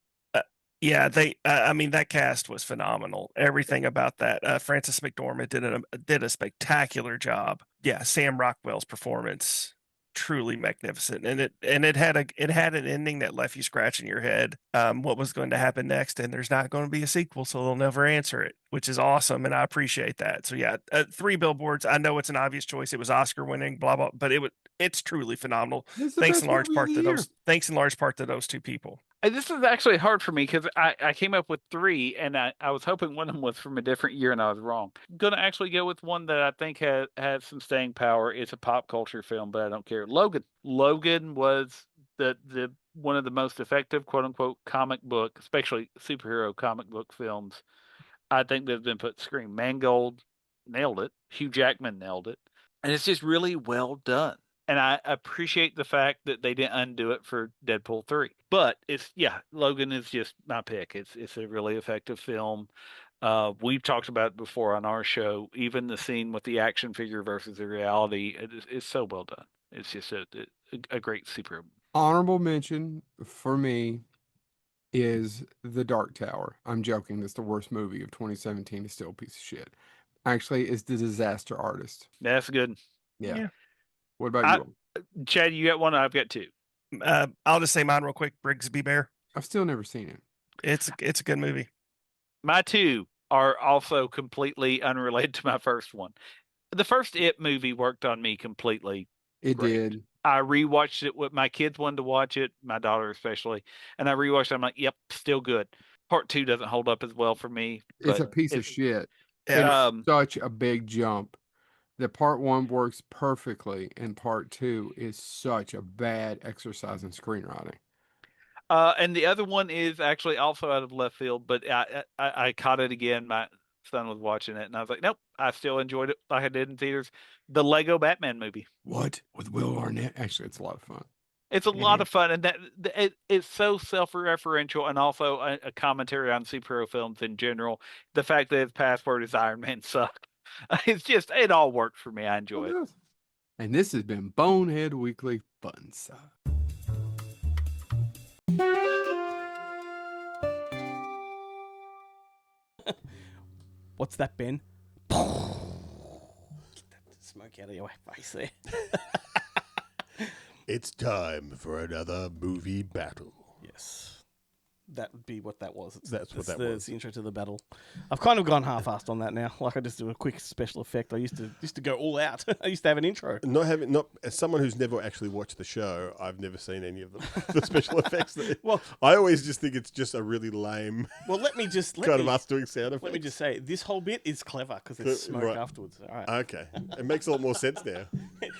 Yeah, I mean, that cast was phenomenal. Everything about that. Frances McDormand did a spectacular job. Yeah, Sam Rockwell's performance, truly magnificent. And it had an ending that left you scratching your head. What was going to happen next? And there's not going to be a sequel, so they'll never answer it, which is awesome, and I appreciate that. So yeah, 3 Billboards. I know it's an obvious choice. It was Oscar winning, blah blah, but it's truly phenomenal. Thanks in large part to those 2 people. This is actually hard for me because I came up with 3, and I was hoping one of them was from a different year, and I was wrong. I'm going to actually go with one that I think has some staying power. It's a pop culture film, but I don't care. Logan. Logan was the one of the most effective, quote unquote, comic book, especially superhero comic book films, I think that have been put to screen. Mangold nailed it. Hugh Jackman nailed it. And it's just really well done. And I appreciate the fact that they didn't undo it for Deadpool 3. But Logan is just my pick. It's a really effective film. We've talked about it before on our show. Even the scene with the action figure versus the reality is so well done. It's just a great superhero. Honorable mention for me is The Dark Tower. I'm joking. That's the worst movie of 2017. It's still a piece of shit. Actually, it's The Disaster Artist. That's good. Yeah. What about you? Chad, you got one? I've got 2. I'll just say mine real quick. Brigsby Bear. I've still never seen it. It's a good movie. My 2 are also completely unrelated to my first one. The first It movie worked on me completely. It did. I rewatched it with my kids wanted to watch it, my daughter especially, and I rewatched it. I'm like, yep, still good. Part 2 doesn't hold up as well for me. It's a piece of shit. Yeah. It's such a big jump. The part 1 works perfectly, and part 2 is such a bad exercise in screenwriting. And the other one is actually also out of left field, but I caught it again. My son was watching it, and I was like, nope, I still enjoyed it like I did in theaters. The Lego Batman movie. What? With Will Arnett? Actually, it's a lot of fun. It's a lot of fun, and it's so self-referential, and also a commentary on superhero films in general. The fact that his password is Iron Man sucked. It all worked for me. I enjoy it. And this has been Bonehead Weekly Fun Size. What's that, Ben? Get that smoke out of your face there. It's time for another movie battle. Yes. That would be what that was. That's what that was. It's the intro to the battle. I've kind of gone half-assed on that now. Like I just do a quick special effect. I used to go all out. I used to have an intro. Not as someone who's never actually watched the show, I've never seen any of them. The special effects. Well, I always just think it's just a really lame. Well, let me us doing sound effects. Let me just say, this whole bit is clever because there's smoke afterwards. All right. Okay, it makes a lot more sense now.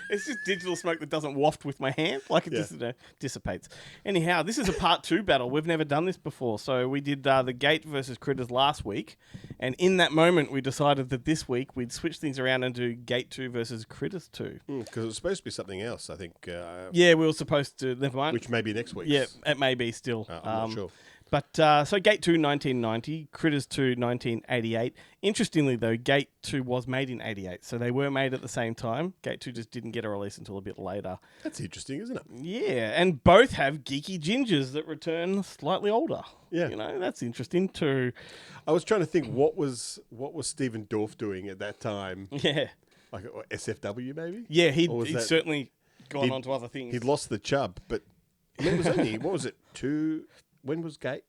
It's just digital smoke that doesn't waft with my hand, like it just dissipates. Anyhow, this is a part 2 battle. We've never done this list before. So we did the Gate versus Critters last week, and in that moment we decided that this week we'd switch things around and do Gate 2 versus Critters 2. Because it was supposed to be something else, I think. Yeah, we were supposed to. Never mind. Which may be next week. Yeah, it may be still. I'm not sure. But so Gate 2, 1990, Critters 2, 1988. Interestingly, though, Gate 2 was made in 88, so they were made at the same time. Gate 2 just didn't get a release until a bit later. That's interesting, isn't it? Yeah, and both have geeky gingers that return slightly older. Yeah. You know, that's interesting too. I was trying to think what was Stephen Dorff doing at that time. Yeah. Like SFW maybe? Yeah, he'd that- certainly gone on to other things. He'd lost the chub, but I mean, it was only, what was it, when was Gate?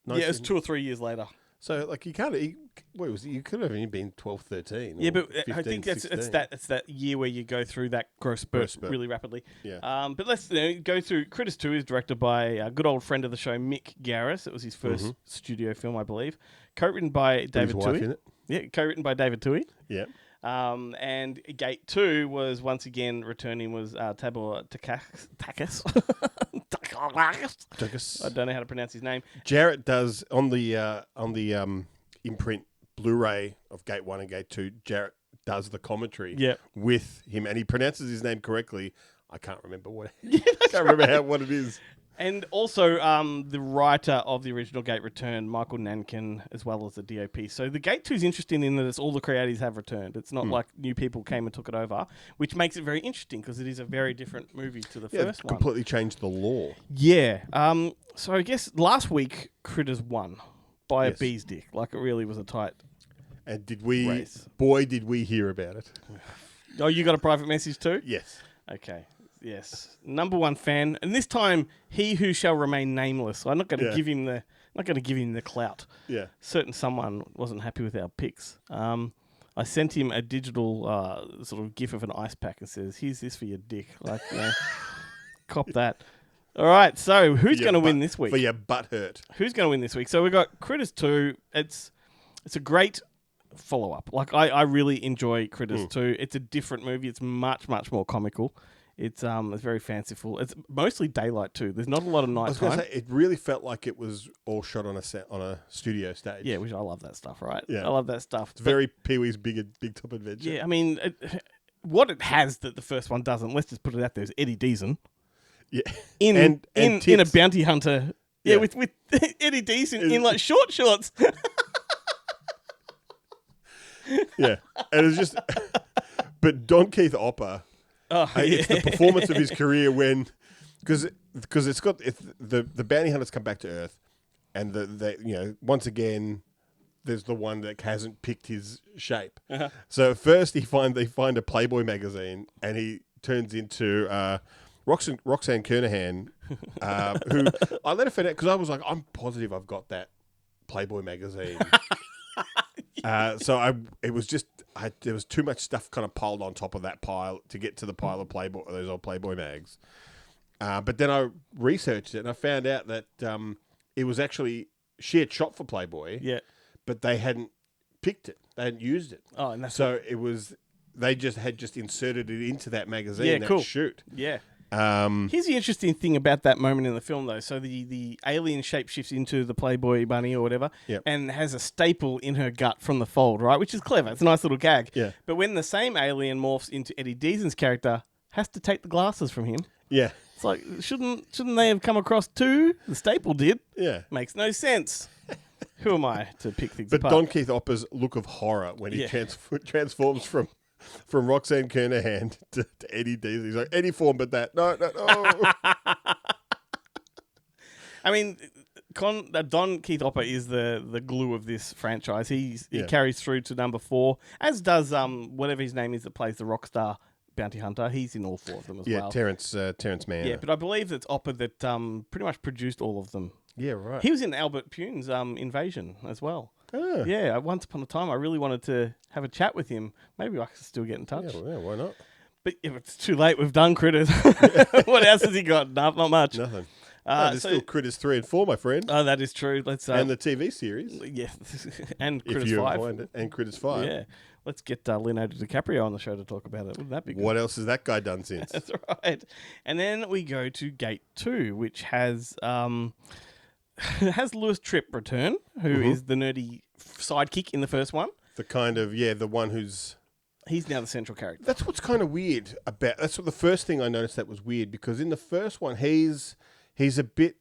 Yeah, it was 2 or 3 years later. So, like, you could have only been 12, 13. Yeah, or but 15, I think it's 16. that year where you go through that growth spurt really rapidly. Yeah. But let's go through. Critters 2 is directed by a good old friend of the show, Mick Garris. It was his first studio film, I believe. Co-written by David his wife Toohey. in it. Yeah, co-written by David Toohey. Yeah. And Gate 2 was once again returning was Tabor Takas. I don't know how to pronounce his name. Jarret does on the imprint Blu-ray of Gate 1 and Gate 2. Jarret does the commentary with him, and he pronounces his name correctly. I can't remember what. Remember what it is. And also the writer of the original Gate returned, Michael Nankin, as well as the DOP. So the Gate 2 is interesting in that it's all the creators have returned. It's not like new people came and took it over, which makes it very interesting because it is a very different movie to the first one. Completely changed the law. Yeah. So I guess last week Critters won by a bee's dick. Like it really was a tight And did we, race. Boy, did we hear about it. Oh, you got a private message too? Yes. Okay. Yes. Number one fan, and this time he who shall remain nameless. I'm not going to give him the clout. Yeah. Certain someone wasn't happy with our picks. I sent him a digital sort of gif of an ice pack and says, "Here's this for your dick." Like, you know, cop that. All right. So who's going to win this week? For your butt hurt. Who's going to win this week? So we've got Critters 2. It's a great follow-up. Like, I really enjoy Critters 2. It's a different movie. It's much, much more comical. It's very fanciful. It's mostly daylight too. There's not a lot of nighttime. I was going to say, it really felt like it was all shot on a studio stage. Yeah, which I love that stuff, right? Yeah. I love that stuff. It's very Pee-wee's Big Top Adventure. Yeah, I mean, what it has that the first one doesn't, let's just put it out there, is Eddie Deason. Yeah. In a Tips. bounty hunter. Yeah, with Eddie Deason in like short shorts. Yeah. And it's just... But Don Keith Opper... It's the performance of his career when, because the bounty hunters come back to Earth, and once again, there's the one that hasn't picked his shape. Uh-huh. So first they find a Playboy magazine, and he turns into Roxanne Kernahan, who I let her find out because I was like, I'm positive I've got that Playboy magazine. It was just there was too much stuff kind of piled on top of that pile to get to the pile of Playboy, those old Playboy mags. But then I researched it and I found out that it was actually she had shot for Playboy. Yeah, but they hadn't picked it. They hadn't used it. Oh, and that's so it was they had inserted it into that magazine. Yeah, that cool. shoot. Yeah. Here's the interesting thing about that moment in the film, though. So the alien shapeshifts into the Playboy bunny or whatever, and has a staple in her gut from the fold, right? Which is clever. It's a nice little gag. Yeah. But when the same alien morphs into Eddie Deason's character, has to take the glasses from him. Yeah. It's like, shouldn't they have come across too? The staple did. Yeah. Makes no sense. Who am I to pick things But apart? Don Keith Opper's look of horror when he transforms from Roxanne Kernahan to Eddie Deason. He's like, any form but that. No. I mean, Don Keith Opper is the glue of this franchise. He carries through to number 4, as does whatever his name is that plays the rock star bounty hunter. He's in all 4 of them as well. Terrence Mann. Yeah, but I believe it's Opper that pretty much produced all of them. Yeah, right. He was in Albert Pune's Invasion as well. Oh. Yeah, once upon a time, I really wanted to have a chat with him. Maybe I could still get in touch. Yeah, why not? But if it's too late, we've done Critters. What else has he got? Not much. Nothing. There's still Critters 3 and 4, my friend. Oh, that is true. Let's and the TV series. Yeah, and Critters if you 5. Find it, and Critters 5. Yeah. Let's get Leonardo DiCaprio on the show to talk about it. Wouldn't that be good? What else has that guy done since? That's right. And then we go to Gate 2, which has... has Lewis Tripp return, who is the nerdy sidekick in the first one. The kind of, the one who's... He's now the central character. That's what's kind of weird about... That's what the first thing I noticed that was weird, because in the first one, he's a bit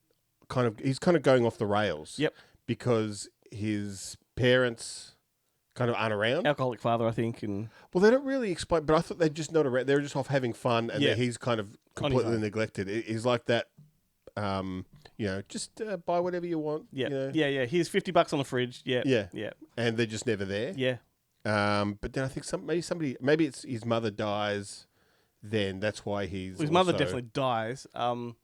kind of... He's kind of going off the rails. Yep. Because his parents kind of aren't around. Alcoholic father, I think. And well, they don't really explain, but I thought they're just not around. They're just off having fun, and he's kind of completely neglected. He's like that... just buy whatever you want. Yeah, yeah. Here's $50 on the fridge. Yeah. And they're just never there. Yeah. But then I think maybe it's his mother dies. Then that's why his mother definitely dies. And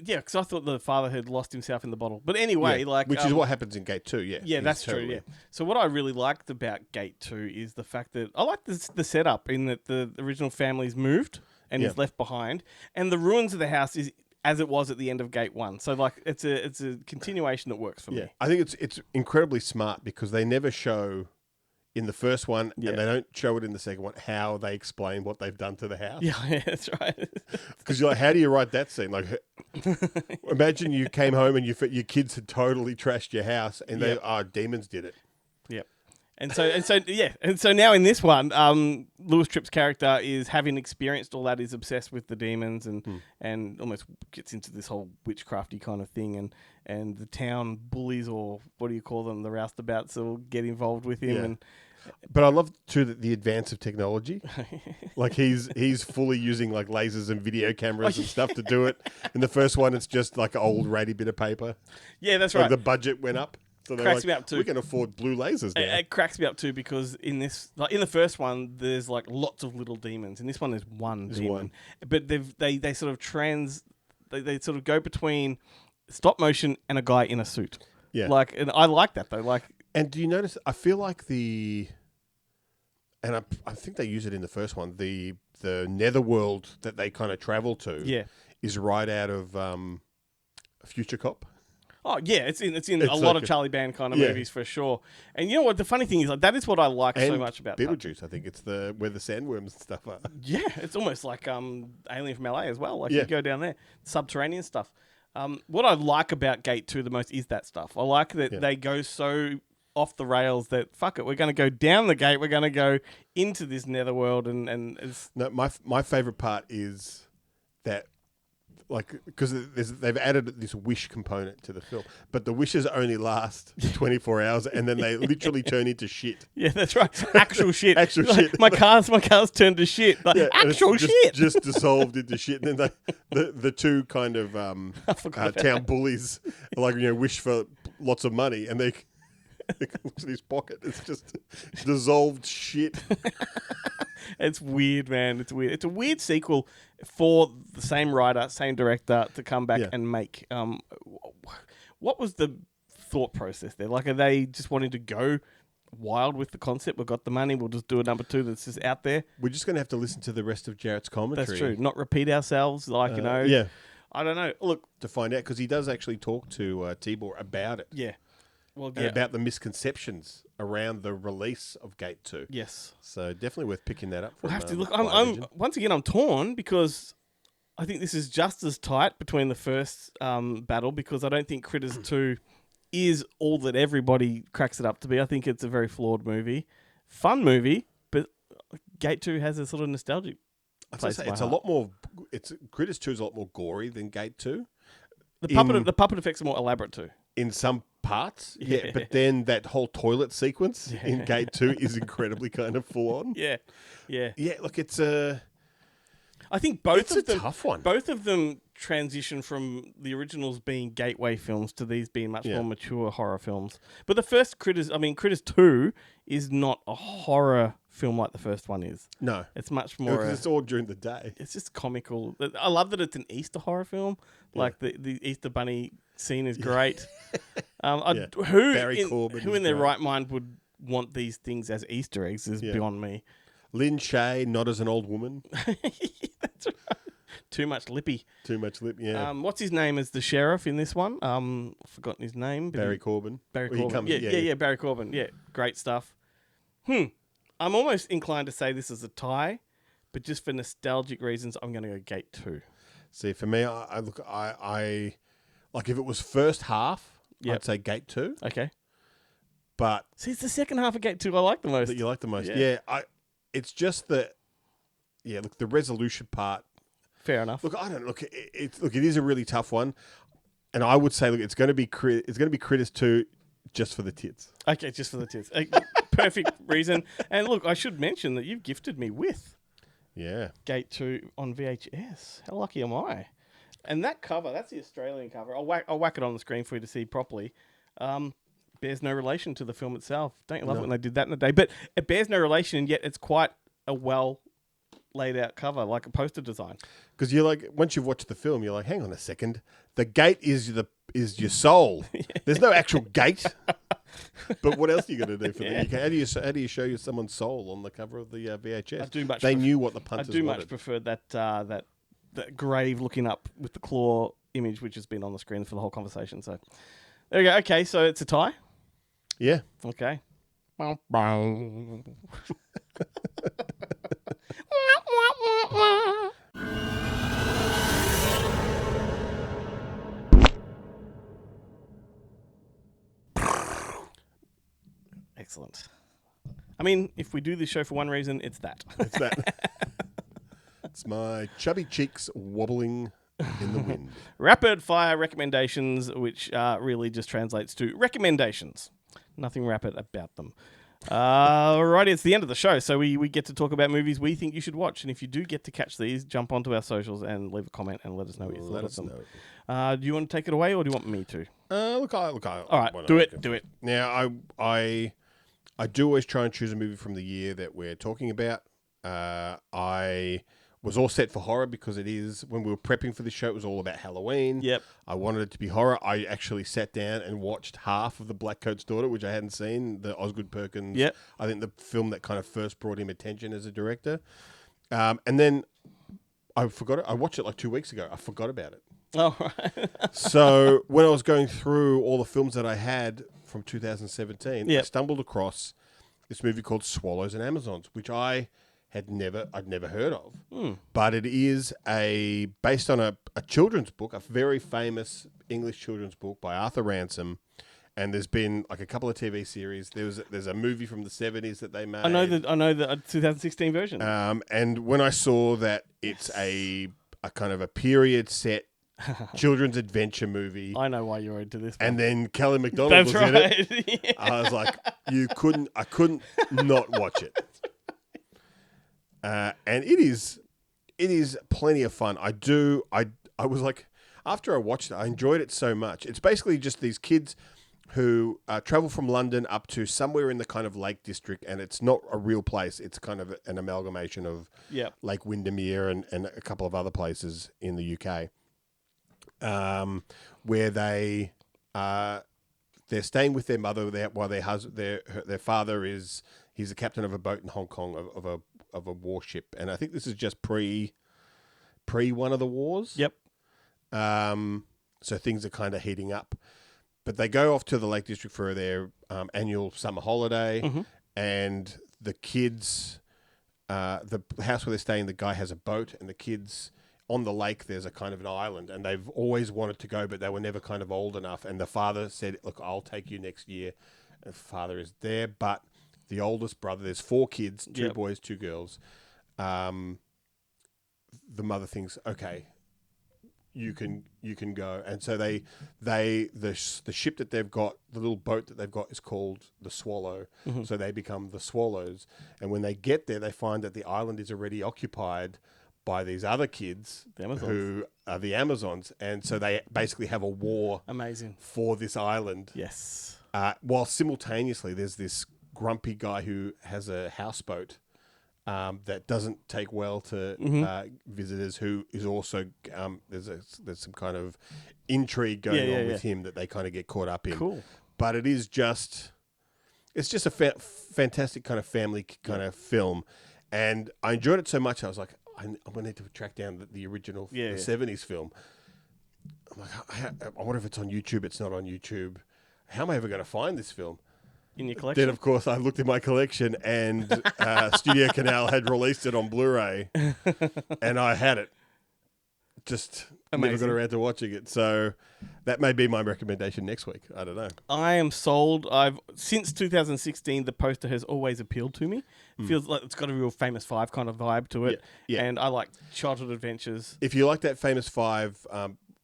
because I thought the father had lost himself in the bottle. But anyway, which is what happens in Gate 2. Yeah. Yeah, that's true. Yeah. So what I really liked about Gate 2 is the fact that I like the setup in that the original family's moved and is left behind, and the ruins of the house is as it was at the end of Gate 1. So it's a continuation that works for me. I think it's incredibly smart because they never show in the first one and they don't show it in the second one how they explain what they've done to the house. Yeah, that's right. Because you're like, how do you write that scene? Like, imagine you came home and your kids had totally trashed your house and demons did it. Yep. And so now in this one, Lewis Tripp's character is having experienced all that, is obsessed with the demons and almost gets into this whole witchcrafty kind of thing, and the town bullies, or what do you call them, the roustabouts, will get involved with him. But I love too the advance of technology. Like he's fully using like lasers and video cameras and stuff to do it. In the first one, it's just like an old ratty bit of paper. Yeah, that's right. The budget went up. So cracks me up too. We can afford blue lasers now. It cracks me up too because in this, like in the first one, there's like lots of little demons. In this one, there's one demon. But they sort of they sort of go between stop motion and a guy in a suit. Yeah. And I like that though. And do you notice? I feel like I think they use it in the first one. The netherworld that they kind of travel to, is right out of Future Cop. Oh yeah, it's in a lot of Charlie Band kind of movies for sure. And you know what? The funny thing is, that is what I like so much about Beetlejuice. I think it's where the sandworms and stuff are. Yeah, it's almost like Alien from LA as well. You go down there, subterranean stuff. What I like about Gate 2 the most is that stuff. I like that they go so off the rails that fuck it, we're going to go down the gate. We're going to go into this netherworld, and it's... No, my favorite part is that. Because they've added this wish component to the film, but the wishes only last 24 hours, and then they literally turn into shit. Yeah, that's right. Actual shit. Actual shit. My car's turned to shit. Actual shit. Just dissolved into shit. And then the two kind of town bullies, wish for lots of money, and they looks in his pocket. It's just dissolved shit. It's weird, man. It's weird. It's a weird sequel for the same writer, same director to come back and make. What was the thought process there? Are they just wanting to go wild with the concept? We've got the money. We'll just do a number 2 that's just out there. We're just going to have to listen to the rest of Jarrett's commentary. That's true. Not repeat ourselves, Yeah. I don't know. Look, to find out, because he does actually talk to Tibor about it. Yeah. Well, and about the misconceptions around the release of Gate 2. Yes. So definitely worth picking that up. We'll have to look. I'm torn because I think this is just as tight between the first battle, because I don't think Critters 2 is all that everybody cracks it up to be. I think it's a very flawed movie. Fun movie, but Gate 2 has a sort of nostalgic place. It's a lot more... Critters 2 is a lot more gory than Gate 2. The puppet effects are more elaborate too. In some parts, but then that whole toilet sequence in Gate 2 is incredibly kind of full on. Yeah. Look, it's a... I think both of them... It's a tough one. Both of them transition from the originals being gateway films to these being much more mature horror films. But the first Critters 2 is not a horror film like the first one is. No. It's much more... Because it's all during the day. It's just comical. I love that it's an Easter horror film. The Easter Bunny scene is great. Who in their right mind would want these things as Easter eggs is beyond me. Lynn Shay, not as an old woman. That's right. Too much lippy. Yeah. What's his name as the sheriff in this one? I've forgotten his name. Barry Corbin. Barry Corbin. Barry Corbin. Yeah, great stuff. I'm almost inclined to say this is a tie, but just for nostalgic reasons, I'm going to go Gate 2. See, for me, Like if it was first half, Yep. I'd say Gate 2. Okay. But See, it's the second half of Gate 2 I like the most. that you like the most. Yeah. Yeah, it's just the look, the resolution part. Fair enough. Look, I don't look. It is a really tough one, and I would say, look, it's going to be Critters 2, just for the tits. Okay, just for the tits. Perfect reason. And look, I should mention that you've gifted me with Gate 2 on VHS. How lucky am I? And that cover, that's the Australian cover. I'll whack it on the screen for you to see properly. Bears no relation to the film itself. Don't you love it when they did that in the day? But it bears no relation, and yet it's quite a well laid out cover, like a poster design. Because you're like, once you've watched the film, you're like, hang on a second, the gate is your soul. There's no actual gate. But what else are you going to do for them? How do you show someone's soul on the cover of the VHS? I do much. They knew what the punters wanted. much prefer that grave looking up with the claw image, which has been on the screen for the whole conversation. So there you go. Okay, so it's a tie. Yeah. Okay. Excellent. I mean, if we do this show for one reason, it's that. It's that. It's my chubby cheeks wobbling in the wind. Rapid fire recommendations, which really just translates to recommendations. Nothing rapid about them. Alrighty, it's the end of the show, so we get to talk about movies we think you should watch. And if you do get to catch these, jump onto our socials and leave a comment and let us know what you thought of them. Do you want to take it away, or do you want me to? Look, all right, do it. Now, I do always try and choose a movie from the year that we're talking about. I was all set for horror because it is, when we were prepping for this show, it was all about Halloween. Yep. I wanted it to be horror. I actually sat down and watched half of The Black Coat's Daughter, which I hadn't seen, the Osgood Perkins. Yep. I think the film that kind of first brought him attention as a director. And then I forgot it. I watched it like 2 weeks ago. I forgot about it. Oh, right. So when I was going through all the films that I had from 2017, I stumbled across this movie called Swallows and Amazons, which I'd never heard of. But it is based on a children's book, a very famous English children's book by Arthur Ransom. And there's been like a couple of TV series. There's a movie from the 70s that they made. I know the 2016 version. And when I saw that it's a kind of a period set children's adventure movie. I know why you're into this one. And then Kelly MacDonald was in it. Yeah. I was like, I couldn't not watch it. And it is plenty of fun. I was like, after I watched it, I enjoyed it so much. It's basically just these kids who travel from London up to somewhere in the kind of Lake District, and it's not a real place. It's kind of an amalgamation of Lake Windermere and a couple of other places in the UK, where they're staying with their mother while their father he's the captain of a boat in Hong Kong of a warship, and I think this is just pre one of the wars. Yep. So things are kind of heating up, but they go off to the Lake District for their annual summer holiday, and the kids, the house where they're staying, the guy has a boat, and the kids on the lake, there's a kind of an island, and they've always wanted to go, but they were never kind of old enough. And the father said, "Look, I'll take you next year." And the father is there, but the oldest brother, there's 4 kids, 2 boys, 2 girls. The mother thinks, okay, you can go. And so the ship that they've got, the little boat that they've got is called the Swallow. So they become the Swallows. And when they get there, they find that the island is already occupied by these other kids who are the Amazons. And so they basically have a war for this island. Yes. While simultaneously there's this grumpy guy who has a houseboat that doesn't take well to visitors, who is also there's some kind of intrigue going on with him that they kind of get caught up in. Cool. But it's just a fantastic kind of family kind of film, and I enjoyed it so much. I was like, I'm gonna need to track down the original the 70s film. I'm like, I wonder if it's on YouTube. It's not on YouTube. How am I ever going to find this film? In your collection? Then, of course, I looked in my collection, and Studio Canal had released it on Blu-ray, and I had it just never Amazing. got around to watching it. So that may be my recommendation next week. I don't know. I am sold. Since 2016, the poster has always appealed to me. Feels like it's got a real Famous Five kind of vibe to it. Yeah. And I like childhood adventures. If you like that Famous Five,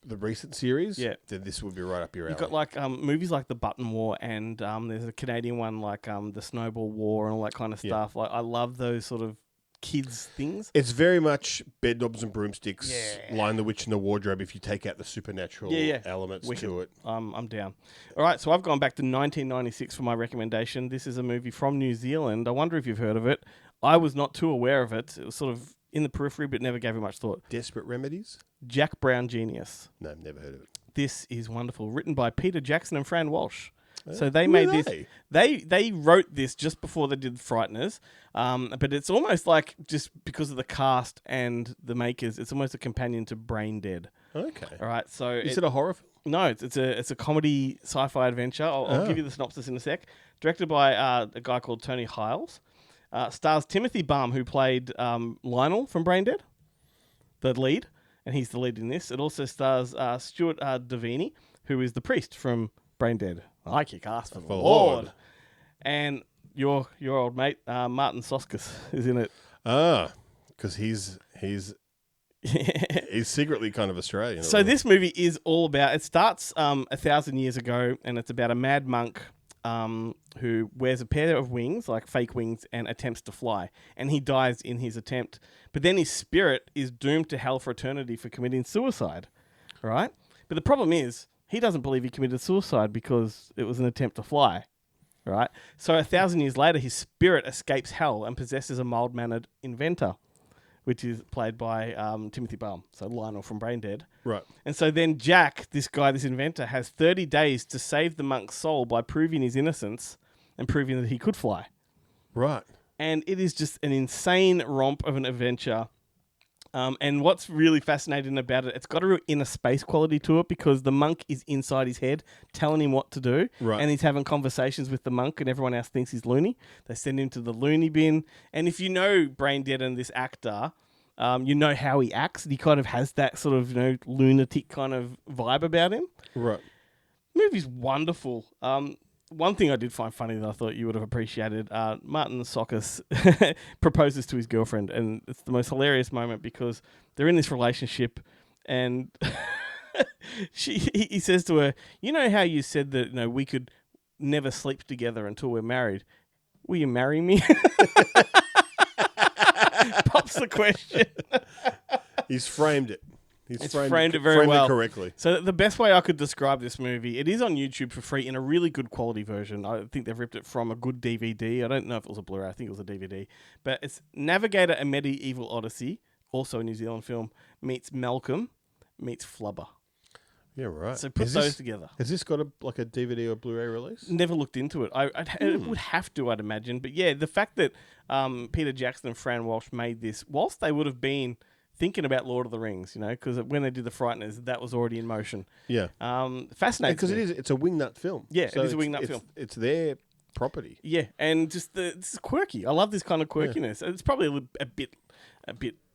the recent series, Yeah. then this would be right up your alley. You've got like movies like The Button War, and there's a Canadian one like the Snowball War and all that kind of stuff. Like I love those sort of kids things. It's very much bed knobs and broomsticks, Lion the Witch in the Wardrobe if you take out the supernatural elements Wicked. to it. I'm down. All right, so I've gone back to 1996 for my recommendation. This is a movie from New Zealand. I wonder if you've heard of it. I was not too aware of it. It was sort of in the periphery, but never gave it much thought. Desperate Remedies? Jack Brown Genius. No, never heard of it. This is wonderful. Written by Peter Jackson and Fran Walsh. So Who they are made they? this. They wrote this just before they did Frighteners, but it's almost like just because of the cast and the makers, it's almost a companion to Brain Dead. Okay. All right. So Is it a horror film? No, it's a comedy sci-fi adventure. I'll give you the synopsis in a sec. Directed by a guy called Tony Hiles. Stars Timothy Baum, who played Lionel from Brain Dead, the lead, and he's the lead in this. It also stars Stuart Davini, who is the priest from Brain Dead. I kick ass for the Lord. And your old mate, Martin Soskis, is in it. Because he's secretly kind of Australian. So this movie is all about, it starts 1,000 years ago, and it's about a mad monk who wears a pair of wings, like fake wings, and attempts to fly. And he dies in his attempt. But then his spirit is doomed to hell for eternity for committing suicide. Right? But the problem is, he doesn't believe he committed suicide because it was an attempt to fly. Right? So 1,000 years later, his spirit escapes hell and possesses a mild-mannered inventor, which is played by Timothy Baum, so Lionel from Brain Dead. Right. And so then Jack, this inventor, has 30 days to save the monk's soul by proving his innocence and proving that he could fly. Right. And it is just an insane romp of an adventure. And what's really fascinating about it, it's got a real inner space quality to it because the monk is inside his head telling him what to do. Right. And he's having conversations with the monk and everyone else thinks he's loony. They send him to the loony bin. And if you know Brain Dead and this actor, you know how he acts. And he kind of has that sort of, lunatic kind of vibe about him. Right. Movie's wonderful. One thing I did find funny that I thought you would have appreciated, Martin Soskis proposes to his girlfriend, and it's the most hilarious moment because they're in this relationship, and he says to her, "You know how you said that we could never sleep together until we're married? Will you marry me?" Pops the question. He's framed it. It's framed it very well. Correctly. So the best way I could describe this movie, it is on YouTube for free in a really good quality version. I think they've ripped it from a good DVD. I don't know if it was a Blu-ray. I think it was a DVD. But it's Navigator: A Medieval Odyssey, also a New Zealand film, meets Malcolm, meets Flubber. Yeah, right. So put those together. Has this got a DVD or Blu-ray release? Never looked into it. It would have to, I'd imagine. But yeah, the fact that Peter Jackson and Fran Walsh made this, whilst they would have been thinking about Lord of the Rings, because when they did the Frighteners, that was already in motion. Yeah. Fascinating. Because it's a wingnut film. Yeah, so it is a wingnut film. It's their property. Yeah, and just this is quirky. I love this kind of quirkiness. Yeah. It's probably a bit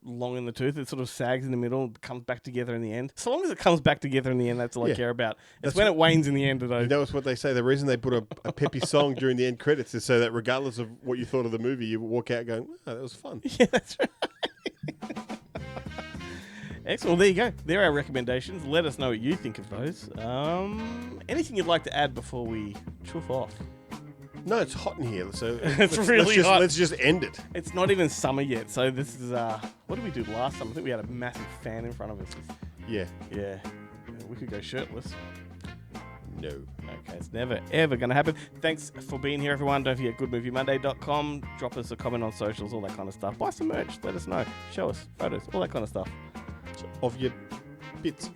long in the tooth. It sort of sags in the middle, comes back together in the end. So long as it comes back together in the end, that's all I care about. It's when it wanes in the end. It's what they say. The reason they put a peppy song during the end credits is so that regardless of what you thought of the movie, you walk out going, "Oh, that was fun." Yeah, that's right. Excellent. Well, there you go. There are our recommendations. Let us know what you think of those. Anything you'd like to add before we chuff off? No, it's hot in here, so it's really hot. Let's just end it. It's not even summer yet, so this is what did we do last summer? I think we had a massive fan in front of us. Yeah. We could go shirtless. No. Okay, it's never, ever going to happen. Thanks for being here, everyone. Don't forget goodmoviemonday.com. Drop us a comment on socials, all that kind of stuff. Buy some merch. Let us know. Show us photos, all that kind of stuff. Of your bits.